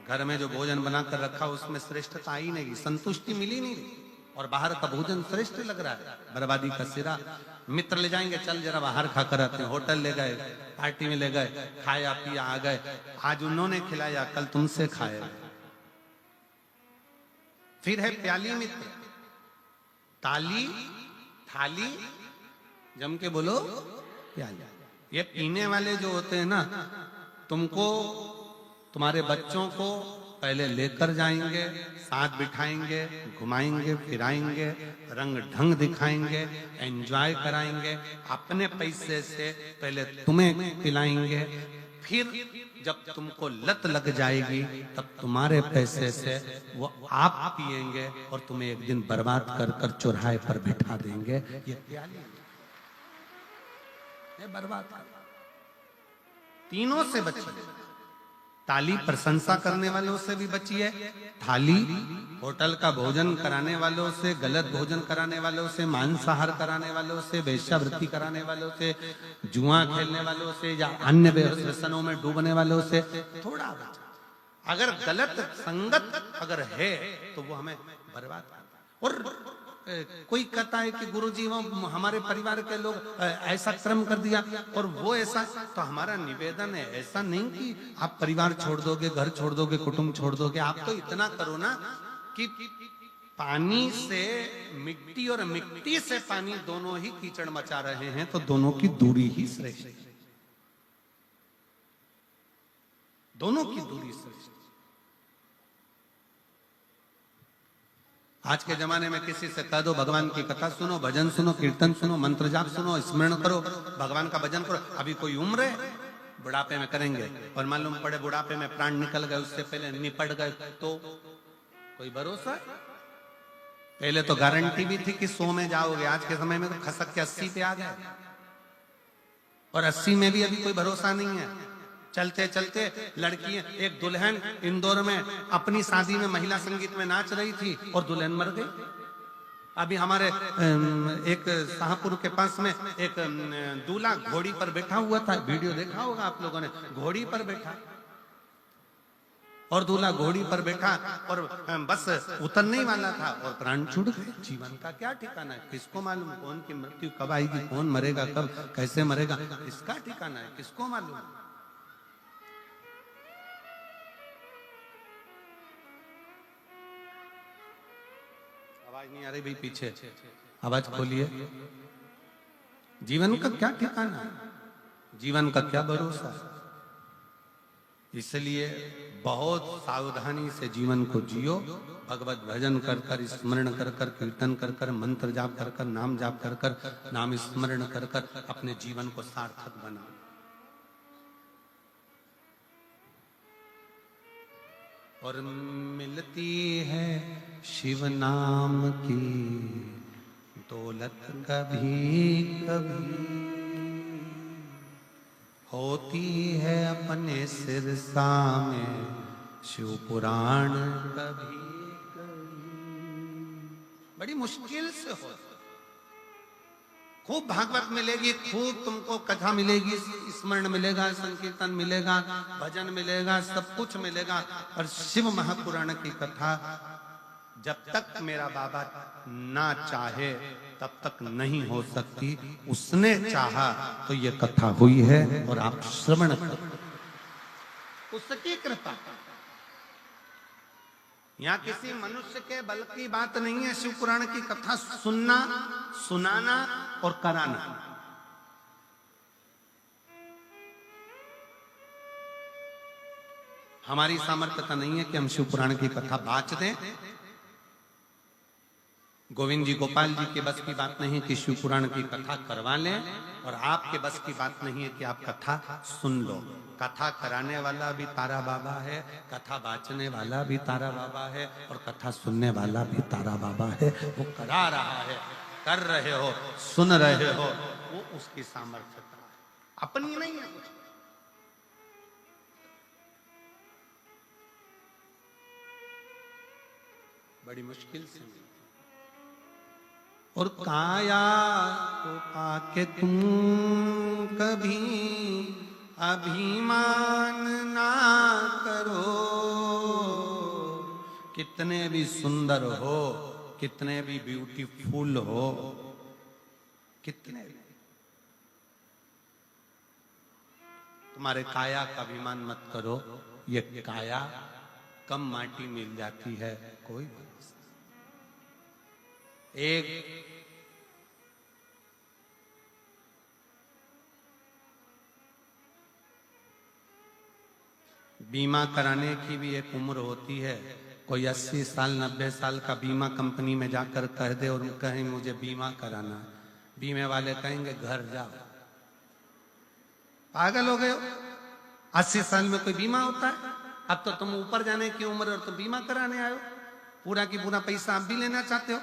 घर में जो भोजन बनाकर रखा उसमें श्रेष्ठता आई नहीं, संतुष्टि मिली नहीं, और बाहर का भोजन श्रेष्ठ लग रहा है, बर्बादी का सिरा। मित्र ले जाएंगे, चल जरा बाहर खा कर आते हैं, होटल ले गए, पार्टी में ले गए, खाया पिया आ गए, आज उन्होंने खिलाया, कल तुमसे खाया। फिर है प्याली मित्र, ताली, थाली, जम के बोलो प्याली। ये पीने वाले जो होते हैं ना, तुमको, तुम्हारे बच्चों को पहले लेकर जाएंगे, साथ बिठाएंगे, घुमाएंगे, फिराएंगे, रंग ढंग दिखाएंगे, एंजॉय कराएंगे, अपने पैसे से पहले तुम्हें पिलाएंगे, फिर जब तुमको लत लग जाएगी तब तुम्हारे पैसे से वो आप पिएंगे और तुम्हें एक दिन बर्बाद कर कर चौराहे पर बिठा देंगे। ये प्याली है, बर्बाद। तीनों से बचिए। ताली प्रशंसा करने वालों से भी बचिए, थाली होटल का भोजन कराने वालों से, गलत भोजन कराने वालों से, मांसाहार कराने वालों से, वेश्यावृत्ति कराने वालों से, जुआ खेलने वालों से या अन्य व्यसनों में डूबने वालों से थोड़ा बचा। अगर गलत संगत अगर है तो वो हमें बर्बाद करता। और कोई कहता है कि गुरुजी वो हमारे परिवार के लोग ऐसा कर्म कर दिया और वो ऐसा, तो हमारा निवेदन है ऐसा नहीं कि आप परिवार छोड़ दोगे, घर छोड़ दोगे, कुटुंब छोड़ दोगे। आप तो इतना करो ना कि पानी से मिट्टी और मिट्टी से पानी दोनों ही कीचड़ मचा रहे हैं तो दोनों की दूरी ही श्रेष्ठ, दोनों की दूरी श्रेष्ठ। आज के जमाने में किसी से कह दो भगवान की कथा सुनो, भजन सुनो, कीर्तन सुनो, मंत्र जाप सुनो, स्मरण करो, भगवान का भजन करो। अभी कोई उम्र है, बुढ़ापे में करेंगे और मालूम पड़े बुढ़ापे में प्राण निकल गए, उससे पहले निपट गए तो कोई भरोसा? पहले तो गारंटी भी थी कि 100 में जाओगे, आज के समय में तो खसक के 80 पे आ गए, और 80 में भी अभी कोई भरोसा नहीं है। चलते चलते लड़की, एक दुल्हन इंदौर में अपनी शादी में महिला संगीत में नाच रही थी और दुल्हन मर गई। अभी हमारे एक शाहपुर के पास में एक दूल्हा घोड़ी पर बैठा हुआ था, वीडियो देखा होगा आप लोगों ने, घोड़ी पर बैठा और दूल्हा घोड़ी पर बैठा और बस उतरने ही वाला था और प्राण छूट गए। जीवन का क्या ठिकाना है, किसको मालूम कौन की मृत्यु कब आएगी, कौन मरेगा कब, कैसे मरेगा, इसका ठिकाना है, किसको मालूम। आवाज नहीं आ रही भाई, पीछे आवाज खोलिए। जीवन का क्या ठिकाना है, जीवन का क्या भरोसा है। इसलिए बहुत सावधानी से जीवन को जियो, भगवत भजन कर कर, स्मरण कर कर, कीर्तन कर कर, मंत्र जाप कर कर, नाम जाप कर कर, नाम स्मरण कर कर अपने जीवन को सार्थक बनाओ। और मिलती है शिव नाम की दौलत कभी कभी, होती है अपने सिरसा में शिव पुराण कभी कभी। बड़ी मुश्किल से हो। खूब भागवत मिलेगी, खूब तुमको कथा मिलेगी, स्मरण मिलेगा, संकीर्तन मिलेगा, भजन मिलेगा, सब कुछ मिलेगा, और शिव महापुराण की कथा जब तक मेरा बाबा ना चाहे तब तक नहीं हो सकती। उसने चाहा तो ये कथा हुई है और आप श्रवण करो, उसकी कृपा। यहाँ किसी मनुष्य के बल की बात नहीं है। शिव पुराण की कथा सुनना, सुनाना और कराना, हमारी सामर्थ्यता नहीं है कि हम शिव पुराण की कथा बाच दें। गोविंद जी गोपाल जी के बस की बात नहीं कि शिव पुराण की कथा करवा लें, और आपके बस की बात नहीं है कि आप कथा सुन लो। कथा कराने वाला भी तारा बाबा है, कथा बाचने वाला भी तारा बाबा है, और कथा सुनने वाला भी तारा बाबा है। वो करा रहा है, कर रहे हो, सुन रहे हो, वो उसकी सामर्थ्यता है, अपनी नहीं है कुछ। बड़ी मुश्किल से। और काया को पाके तुम कभी अभिमान ना करो, कितने भी सुंदर हो, कितने भी ब्यूटीफुल हो, कितने भी, तुम्हारे काया का अभिमान मत करो। ये काया कम माटी मिल जाती है, कोई एक बीमा कराने की भी एक उम्र होती है। कोई 80 साल 90 साल का बीमा कंपनी में जाकर कह दे और कहें मुझे बीमा कराना है, बीमे वाले कहेंगे घर जाओ, पागल हो गए हो, 80 साल में कोई बीमा होता है? अब तो तुम ऊपर जाने की उम्र और तुम बीमा कराने आए हो, पूरा की पूरा पैसा आप भी लेना चाहते हो।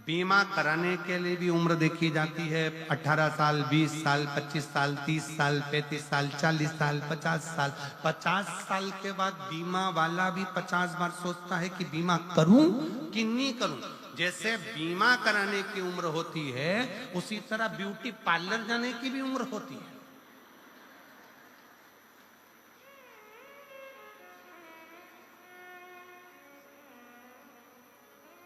बीमा कराने के लिए भी उम्र देखी जाती है, 18 साल, 20 साल, 25 साल, 30 साल, 35 साल, 40 साल, 50 साल। 50 साल के बाद बीमा वाला भी 50 बार सोचता है कि बीमा करूं कि नहीं करूं। जैसे बीमा कराने की उम्र होती है, उसी तरह ब्यूटी पार्लर जाने की भी उम्र होती है।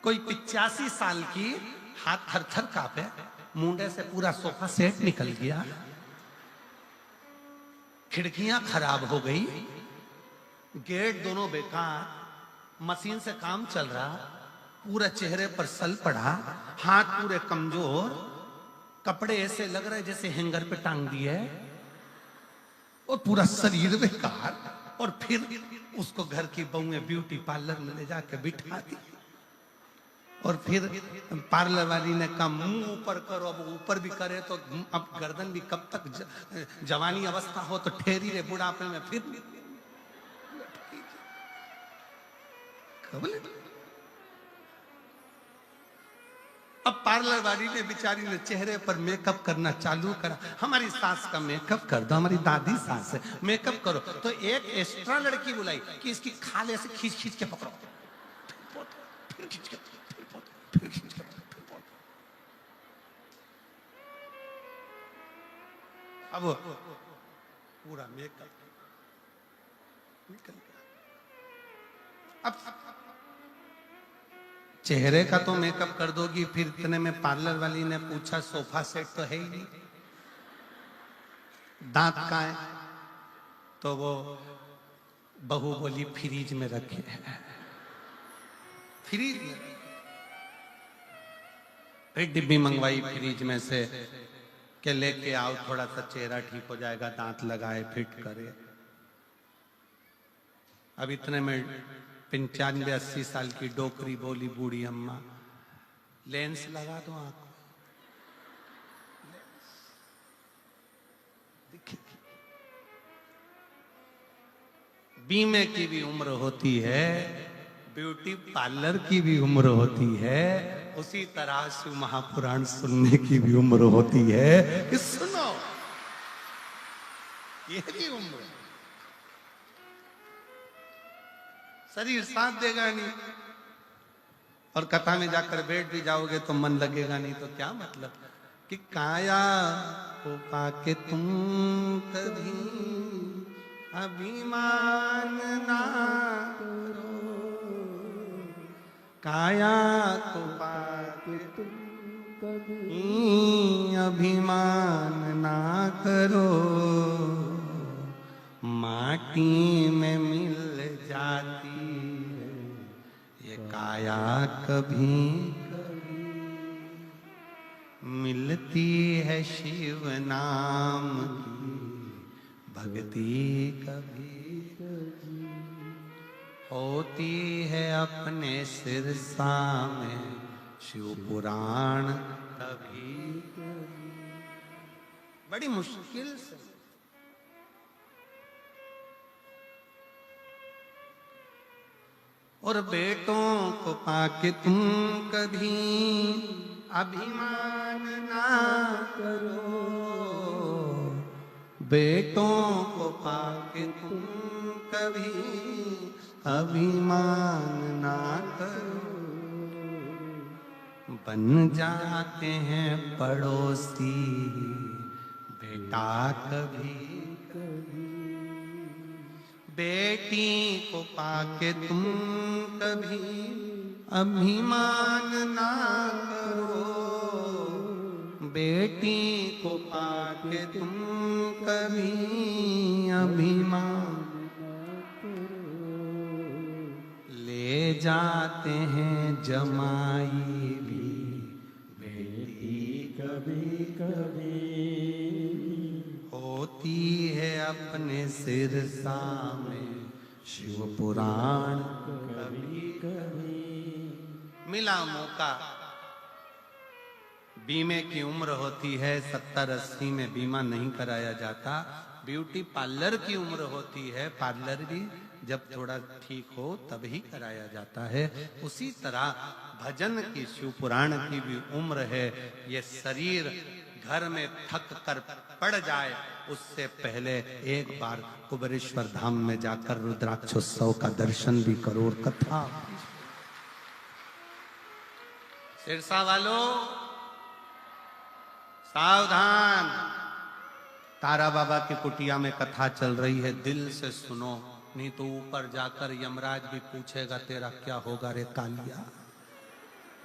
कोई 85 साल की, हाथ थर थर कांपे, मुंडे से पूरा सोफा सेट निकल गया, खिड़कियां खराब हो गई, गेट दोनों बेकार, मशीन से काम चल रहा, पूरा चेहरे पर सल पड़ा, हाथ पूरे कमजोर, कपड़े ऐसे लग रहे जैसे हैंगर पे टांग दिए, और पूरा शरीर बेकार। और फिर उसको घर की बहुएं ब्यूटी पार्लर में ले जाके बिठा दी, और फिर पार्लर वाली ने कहा मुंह ऊपर करो। अब ऊपर भी करे तो अब गर्दन भी कब तक, जवानी अवस्था हो तो ठहरी रहे, बुढ़ापे में फिर अब पार्लर वाली ने बेचारी ने चेहरे पर मेकअप करना चालू करा। हमारी सास का मेकअप कर दो, हमारी दादी सास है, मेकअप करो। तो एक एक्स्ट्रा लड़की बुलाई कि इसकी खाले से खींच खींच के पकड़ो, फिर खींच के, फिर खींच के, अब पूरा मेकअप निकल गया। अब चेहरे का तो मेकअप कर दोगी, फिर इतने में पार्लर वाली ने पूछा सोफा सेट तो है ही नहीं, दांत कहाँ है? तो वो बहू बोली फ्रीज में रखे। फ्रीज में फिर डिब्बी मंगवाई फ्रीज में से के लेके आओ, थोड़ा सा चेहरा ठीक हो जाएगा, दांत लगाए, फिट करे। अब इतने में 95-80 साल की डोकरी बोली बूढ़ी अम्मा, लेंस लगा दो आंख में। बीमे की भी उम्र होती है, ब्यूटी पार्लर की भी उम्र होती है, उसी तरह शिव महापुराण सुनने की भी उम्र होती है कि सुनो, ये भी उम्र। शरीर साथ देगा नहीं, और कथा में जाकर बैठ भी जाओगे तो मन लगेगा नहीं, तो क्या मतलब कि काया को पाके तुम कभी अभिमान ना करो, काया को पाके तुम कभी अभिमान ना करो, माटी में मिल जाती है ये काया कभी कभी, मिलती है शिव नाम की भक्ति कभी कभी, होती है अपने सिरसा में शिव पुराण कभी कभी। बड़ी मुश्किल से और बेटों को पाके तुम कभी अभिमान ना करो, बेटों को पाके तुम कभी अभिमान ना करो, बन जाते हैं पड़ोसी बेटा कभी कभी, बेटी को पाके तुम कभी अभिमान ना करो, बेटी को पाके तुम कभी अभिमान ना करो, ले जाते हैं जमाई भी बेटी कभी कभी, होती है अपने सिरसा में शिव पुराण कभी कभी। मिला मौका, बीमे की उम्र होती है 70-80 में बीमा नहीं कराया जाता, ब्यूटी पार्लर की उम्र होती है, पार्लर भी जब थोड़ा ठीक हो तभी कराया जाता है। उसी तरह भजन की शिव पुराण की भी उम्र है। ये शरीर घर में थक कर पड़ जाए उससे पहले एक बार कुबेरेश्वर धाम में जाकर रुद्राक्षोत्सव का दर्शन भी करो और कथा। सिरसा वालों सावधान, तारा बाबा की कुटिया में कथा चल रही है, दिल से सुनो, नहीं तो ऊपर जाकर यमराज भी पूछेगा तेरा क्या होगा रे कालिया।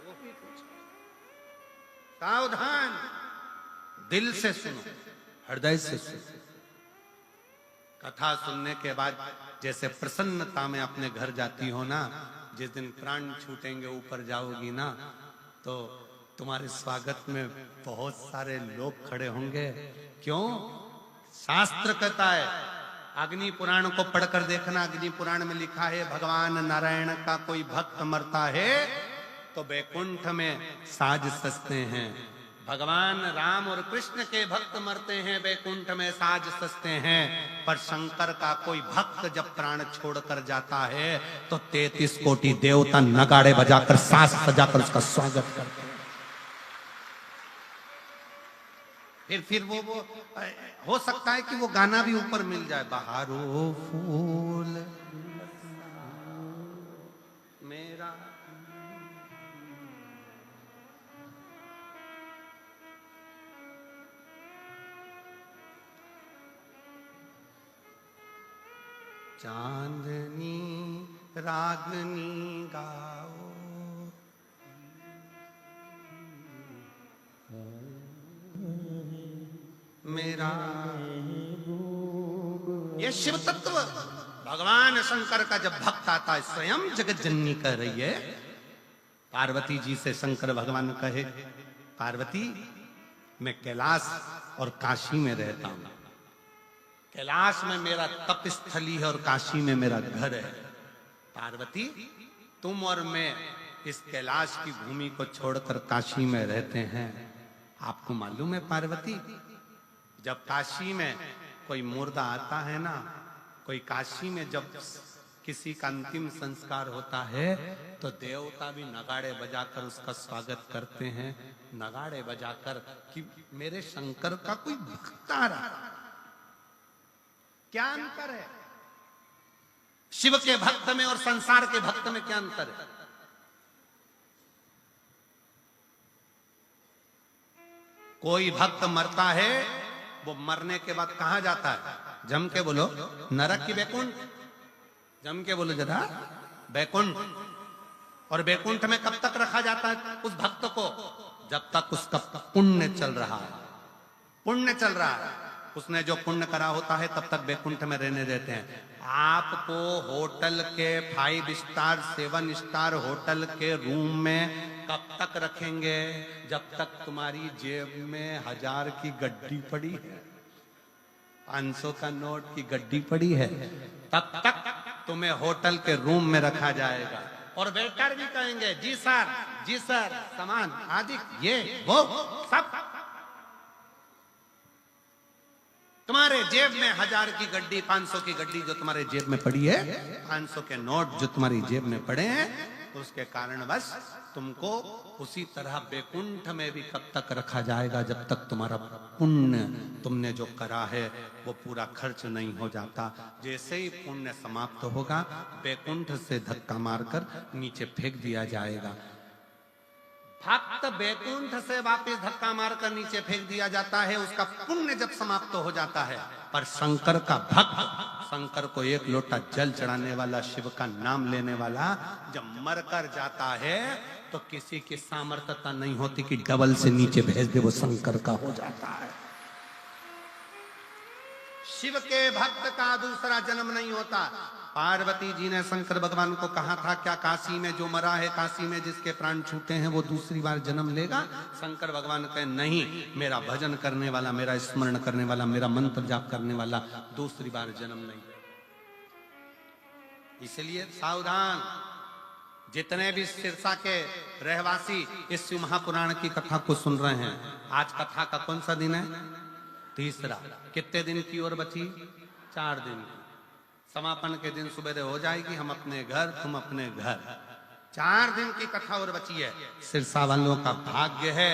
वो भी पूछेगा। सावधान, दिल से सुनो, हृदय से सुनो। कथा सुनने के बाद जैसे प्रसन्नता में अपने घर जाती हो ना, जिस दिन प्राण छूटेंगे ऊपर जाओगी ना, तो तुम्हारे स्वागत में बहुत सारे लोग खड़े होंगे। क्यों? शास्त्र कहता है, अग्नि पुराण को पढ़कर देखना, अग्नि पुराण में लिखा है भगवान नारायण का कोई भक्त मरता है तो वैकुंठ में साज सजते हैं, भगवान राम और कृष्ण के भक्त मरते हैं वैकुंठ में साज सजते हैं, पर शंकर का कोई भक्त जब प्राण छोड़कर जाता है तो 33 कोटि देवता नगाड़े बजाकर साज सजाकर उसका स्वागत करते हैं। फिर वो हो सकता है कि वो गाना भी ऊपर मिल जाए, बहारो फूल मेरा, चांदनी रागनी गाओ, मेरा ये शिव तत्व भगवान शंकर का जब भक्त आता है, स्वयं जगत जननी कह रही है, पार्वती जी से शंकर भगवान कहे, पार्वती मैं कैलाश और काशी में रहता हूं, कैलाश में मेरा तप स्थली है और काशी में मेरा घर है, पार्वती तुम और मैं इस कैलाश की भूमि को छोड़कर काशी में रहते हैं। आपको मालूम है पार्वती, जब काशी में कोई मुर्दा आता है ना, कोई काशी में जब किसी का अंतिम संस्कार होता है तो देवता भी नगाड़े बजाकर उसका स्वागत करते हैं, नगाड़े बजाकर कि मेरे शंकर का कोई भक्त आ रहा। क्या अंतर है शिव के भक्त में और संसार के भक्त में? क्या अंतर है? कोई भक्त मरता है, वो मरने के बाद कहां जाता है? जम के बोलो, नरक की बैकुंठ? जम के बोलो जरा, बैकुंठ। और बैकुंठ में कब तक रखा जाता है उस भक्त को? जब तक उसका पुण्य चल रहा है। पुण्य चल रहा है, उसने जो पुण्य करा होता है तब तक बैकुंठ में रहने देते हैं। आपको होटल के 5 स्टार 7 स्टार होटल के रूम में कब तक रखेंगे? जब तक तुम्हारी जेब में 1000 की गड्डी पड़ी है, 500 का नोट की गड्डी पड़ी है, तब तक तुम्हें होटल के रूम में रखा जाएगा। और वेटर भी कहेंगे जी सर, सामान आदि ये वो सब। तुम्हारे जेब में 1000 की गड्डी, 500 की गड्डी जो तुम्हारे जेब में पड़ी है, 500 के नोट जो तुम्हारी जेब में पड़े हैं, उसके कारण बस तुमको उसी तरह बैकुंठ में भी कब तक रखा जाएगा? जब तक तुम्हारा पुण्य तुमने जो करा है वो पूरा खर्च नहीं हो जाता। जैसे ही पुण्य समाप्त होगा, बैकुंठ से धक्का मारकर नीचे फेंक दिया जाएगा। भक्त बैकुंठ से वापस धक्का मारकर नीचे फेंक दिया जाता है, उसका पुण्य जब समाप्त हो जाता है। पर शंकर का भक्त, शंकर को 1 लोटा जल चढ़ाने वाला, शिव का नाम लेने वाला जब मरकर जाता है तो किसी की सामर्थ्यता नहीं होती कि डबल से नीचे भेज दे, वो शंकर का हो जाता है। शिव के भक्त का दूसरा जन्म नहीं होता। पार्वती जी ने शंकर भगवान को कहा था, क्या काशी में जो मरा है, काशी में जिसके प्राण छूटे हैं, वो दूसरी बार जन्म लेगा? शंकर भगवान कहे नहीं, मेरा भजन करने वाला, मेरा स्मरण करने वाला, मेरा मंत्र जाप करने वाला दूसरी बार जन्म नहीं। इसलिए सावधान, जितने भी सिरसा के रहवासी इस शिव महापुराण की कथा को सुन रहे हैं, आज कथा का कौन सा दिन है? तीसरा। कितने दिन की और बची? 4 दिन की। समापन के दिन सुबह हो जाएगी, हम अपने घर, तुम अपने घर। 4 दिन की कथा और बची है। सिरसा वालों का भाग्य है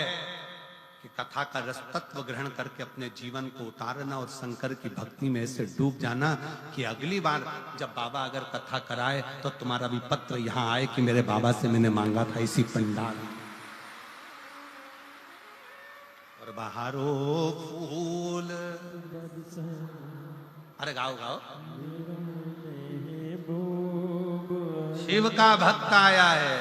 कि कथा का रस तत्व ग्रहण करके अपने जीवन को उतारना और शंकर की भक्ति में ऐसे डूब जाना कि अगली बार जब बाबा अगर कथा कराए तो तुम्हारा भी पत्र यहाँ आए कि मेरे बाबा से मैंने मांगा था इसी पंडाल। और बहारो फूल, अरे गाओ गाओ। शिव का भक्त आया है,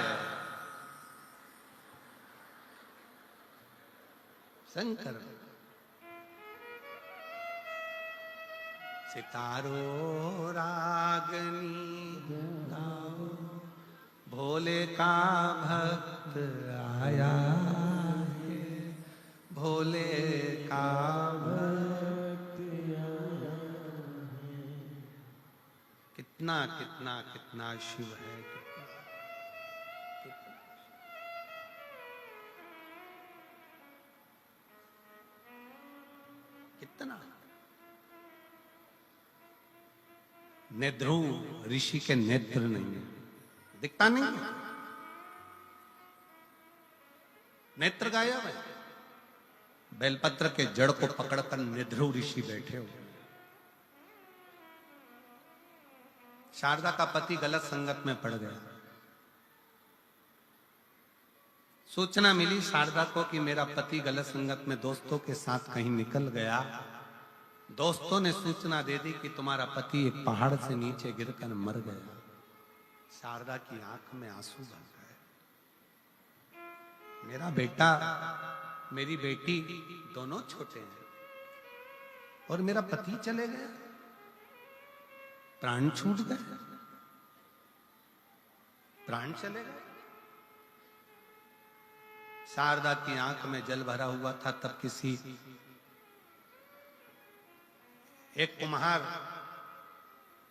शंकर। सितारो रागनी गाओ, भोले का भक्त आया है, भोले का भक्त आया है। कितना कितना कितना शिव है, कितना। नेध्रुव ऋषि के नेत्र नहीं, दिखता नहीं, नेत्र गायब है। बेलपत्र के जड़ को पकड़कर नेध्रुव ऋषि बैठे हो। शारदा का पति गलत संगत में पड़ गया। सूचना मिली शारदा को कि मेरा पति गलत संगत में दोस्तों के साथ कहीं निकल गया। दोस्तों ने सूचना दे दी कि तुम्हारा पति एक पहाड़ से नीचे गिरकर मर गया। शारदा की आंख में आंसू भर गए। मेरा बेटा, मेरी बेटी दोनों छोटे हैं और मेरा पति चले गए, प्राण छूट गए, प्राण चले गए। शारदा की आंख में जल भरा हुआ था। तब किसी एक कुम्हार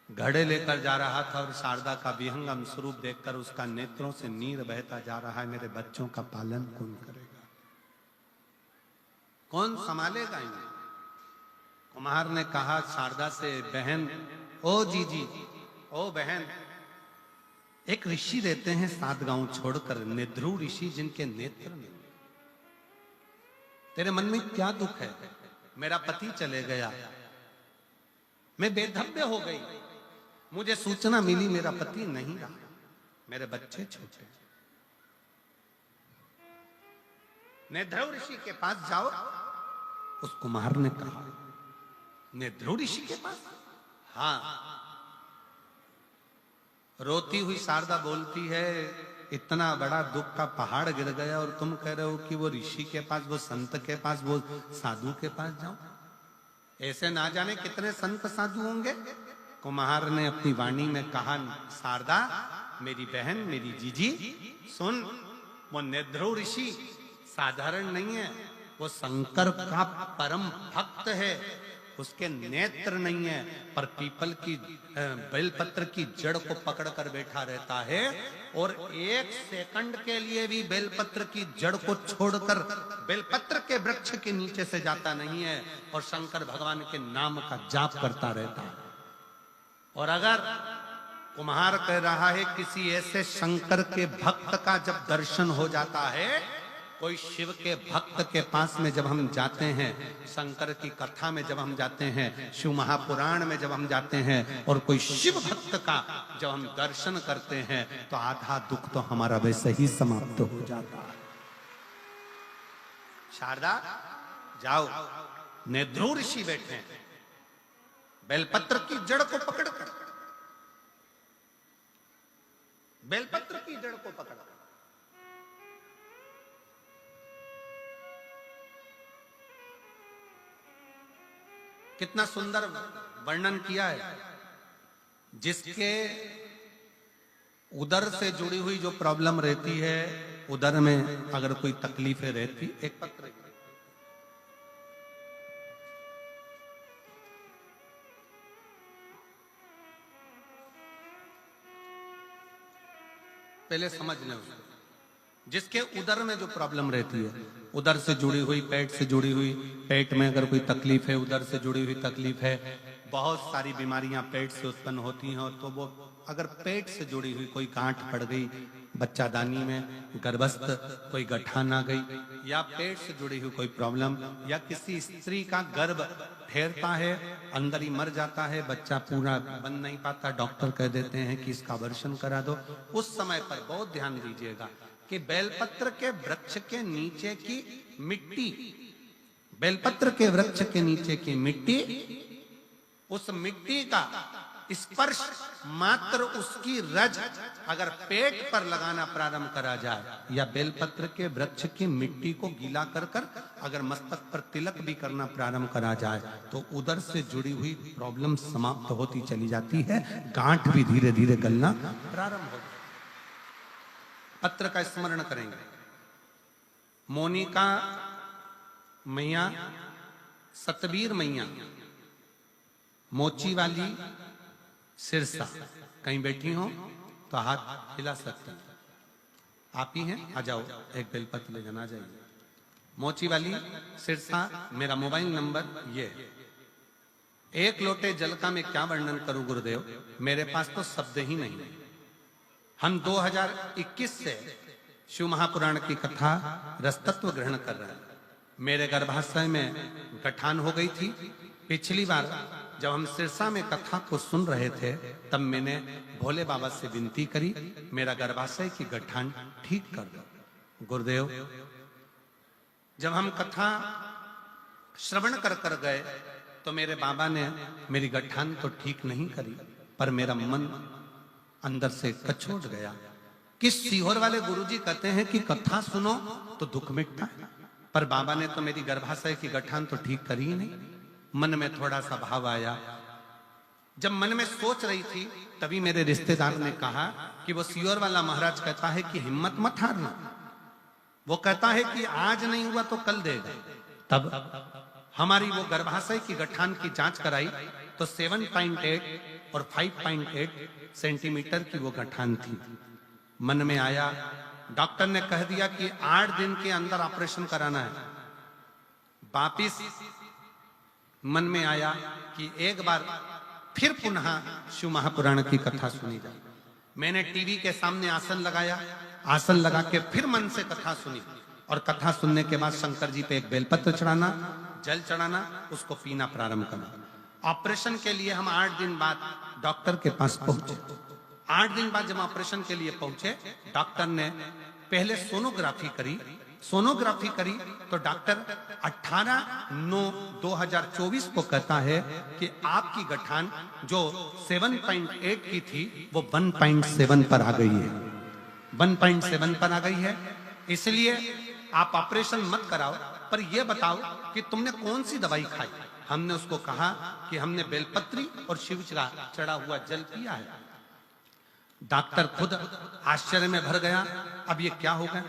घड़े लेकर जा रहा था और शारदा का विहंगम स्वरूप देखकर उसका नेत्रों से नीर बहता जा रहा है। मेरे बच्चों का पालन कौन करेगा, कौन संभालेगा इन्हें? कुम्हार ने कहा शारदा से, बहन ओ जीजी, ओ बहन, एक ऋषि रहते हैं 7 गांव छोड़कर, निध्रु ऋषि, जिनके नेत्र नहीं। तेरे मन में क्या दुख है? मेरा पति चले गया, मैं बेधव्य हो गई, मुझे सूचना मिली मेरा पति नहीं रहा, मेरे बच्चे छोटे। निध्रु ऋषि के पास जाओ। उस कुम्हार ने कहा, निध्रु ऋषि के पास? हाँ। रोती हुई शारदा बोलती है, इतना बड़ा दुख का पहाड़ गिर गया और तुम कह रहे हो कि वो ऋषि के पास, वो संत के पास, वो साधु के पास जाओ। ऐसे ना जाने कितने संत साधु होंगे। कुम्हार ने अपनी वाणी में कहा, शारदा मेरी बहन, मेरी जीजी सुन, वो निध्रु ऋषि साधारण नहीं है, वो शंकर का परम भक्त है। उसके नेत्र नहीं है, पर पीपल की बेलपत्र की जड़ को पकड़कर बैठा रहता है और 1 सेकंड के लिए भी बेलपत्र की जड़ को छोड़कर बेलपत्र के वृक्ष के नीचे से जाता नहीं है और शंकर भगवान के नाम का जाप करता रहता है। और अगर कुम्हार कह रहा है किसी ऐसे शंकर के भक्त का जब दर्शन हो जाता है, कोई शिव के भक्त के पास में जब हम जाते हैं, शंकर की कथा में जब हम जाते हैं, शिव महापुराण में जब हम जाते हैं और कोई शिव भक्त का जब हम दर्शन करते हैं, तो आधा दुख तो हमारा वैसे ही समाप्त हो जाता है। शारदा जाओ, निध्रु ऋषि बैठे हैं, बेलपत्र की जड़ को पकड़कर, बेलपत्र की जड़ को पकड़कर। कितना सुंदर वर्णन किया है। जिसके उदर से जुड़ी हुई जो प्रॉब्लम रहती है, उदर में अगर कोई तकलीफें रहती, एक पत्र पहले समझ लें उसको। जिसके उदर में जो प्रॉब्लम रहती है, उदर से जुड़ी हुई, पेट से जुड़ी हुई, पेट में अगर कोई तकलीफ है, उदर से जुड़ी हुई तकलीफ है, बहुत सारी बीमारियां पेट से उत्पन्न होती हैं। तो वो अगर पेट से जुड़ी हुई कोई गांठ पड़ गई, बच्चादानी में गर्भस्थ कोई गठान आ गई, या पेट से जुड़ी हुई कोई प्रॉब्लम, या किसी स्त्री का गर्भ ठहरता है, अंदर ही मर जाता है, बच्चा पूरा बन नहीं पाता, डॉक्टर कह देते हैं कि इसका अबॉर्शन करा दो, उस समय पर बहुत ध्यान दीजिएगा कि बेलपत्र के वृक्ष के नीचे की मिट्टी, बेलपत्र के वृक्ष के नीचे की मिट्टी, उस मिट्टी का स्पर्श मात्र, उसकी रज अगर पेट पर लगाना प्रारंभ करा जाए, या बेलपत्र के वृक्ष की मिट्टी को गीला कर कर अगर मस्तक पर तिलक भी करना प्रारंभ करा जाए, तो उधर से जुड़ी हुई प्रॉब्लम समाप्त होती चली जाती है, गांठ भी धीरे धीरे गलना प्रारंभ होती। पत्र का स्मरण करेंगे। मोनिका मैया, सतबीर मैया, मोची वाली सिरसा, कहीं बैठी हो तो हाथ हिला सकते हैं। आप ही हैं, आ जाओ, एक बेलपत्र ले जाना जाइए। मोची वाली सिरसा, मेरा मोबाइल नंबर ये है। 1 लोटे जल का मैं क्या वर्णन करूं गुरुदेव, मेरे पास तो शब्द ही नहीं है। हम 2021 से शिव महापुराण की कथा रसतत्व ग्रहण कर रहे हैं। मेरे गर्भाशय में गठान हो गई थी। पिछली बार जब हम सिरसा में कथा को सुन रहे थे, तब मैंने भोले बाबा से विनती करी, मेरा गर्भाशय की गठान ठीक कर दो। गुरुदेव, जब हम कथा श्रवण कर कर गए तो मेरे बाबा ने मेरी गठान तो ठीक नहीं करी, पर मेरा मन अंदर से कचोट गया। किस सीहोर वाले गुरुजी कहते हैं कि कथा सुनो तो दुख मिटता है, पर बाबा ने तो मेरी गर्भाशय की गठान तो ठीक करी ही नहीं। मन में थोड़ा सा भाव आया। जब मन में सोच रही थी, तभी मेरे रिश्तेदार ने कहा कि वो सीहोर वाला महाराज कहता है कि हिम्मत मत हारना, वो कहता है कि आज नहीं हुआ तो कल देगा। तब हमारी वो गर्भाशय की गठान की जांच कराई तो 7.8 और 5.8 सेंटीमीटर की वो गठान थी। मन में आया, डॉक्टर ने कह दिया कि 8 दिन के अंदर ऑपरेशन कराना है। वापिस मन में आया कि एक बार फिर पुनः शिव महापुराण की कथा सुनी जाए। मैंने टीवी के सामने आसन लगाया, आसन लगा के फिर मन से कथा सुनी, और कथा सुनने के बाद शंकर जी पे एक बेलपत्र चढ़ाना, जल चढ़ाना, उसको पीना प्रारंभ करना। ऑपरेशन के लिए हम 8 दिन बाद डॉक्टर के पास पहुंचे। 8 दिन बाद जब ऑपरेशन के लिए पहुंचे, डॉक्टर ने पहले सोनोग्राफी करी। सोनोग्राफी करी तो डॉक्टर 18/9/2024 को कहता है कि आपकी गठान जो 7.8 की थी वो 1.7 पर आ गई है, 1.7 पर आ गई है। इसलिए आप ऑपरेशन मत कराओ, पर यह बताओ कि तुमने कौन सी दवाई खाई। हमने उसको कहा कि हमने बेलपत्री और शिव चढ़ा हुआ जल पिया है। डॉक्टर खुद आश्चर्य में भर गया, अब ये क्या हो गया।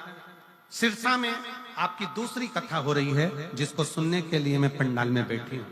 सिरसा में आपकी दूसरी कथा हो रही है, जिसको सुनने के लिए मैं पंडाल में बैठी हूं।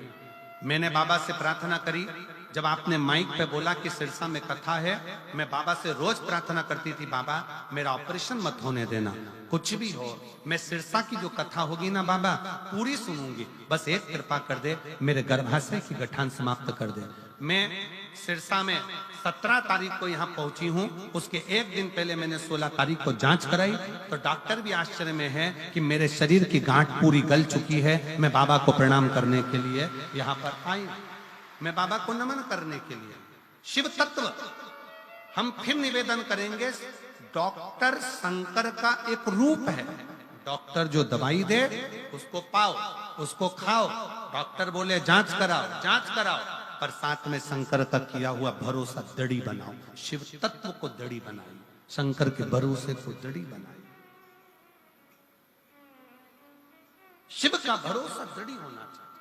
मैंने बाबा से प्रार्थना करी, जब आपने माइक पे बोला कि सिरसा में कथा है, मैं बाबा से रोज प्रार्थना करती थी, बाबा मेरा ऑपरेशन मत होने देना, कुछ भी हो, मैं सिरसा की जो कथा होगी ना बाबा पूरी सुनूंगी, बस एक कृपा कर दे, मेरे गर्भाशय की गठान समाप्त कर दे। मैं सिरसा में 17 तारीख को यहाँ पहुंची हूँ, उसके एक दिन पहले मैंने 16 तारीख को जांच कराई, तो डॉक्टर भी आश्चर्य में है कि मेरे शरीर की गांठ पूरी गल चुकी है। मैं बाबा को प्रणाम करने के लिए यहाँ पर आई, मैं बाबा को नमन करने के लिए। शिव तत्व हम फिर निवेदन करेंगे, डॉक्टर शंकर का एक रूप है। डॉक्टर जो दवाई दे उसको पाओ, उसको खाओ। डॉक्टर बोले जांच कराओ, जांच कराओ, पर साथ में शंकर का किया हुआ भरोसा दड़ी बनाओ। शिव तत्व को दड़ी बनाई, शंकर के भरोसे को दड़ी बनाई। शिव का भरोसा दड़ी होना चाहिए।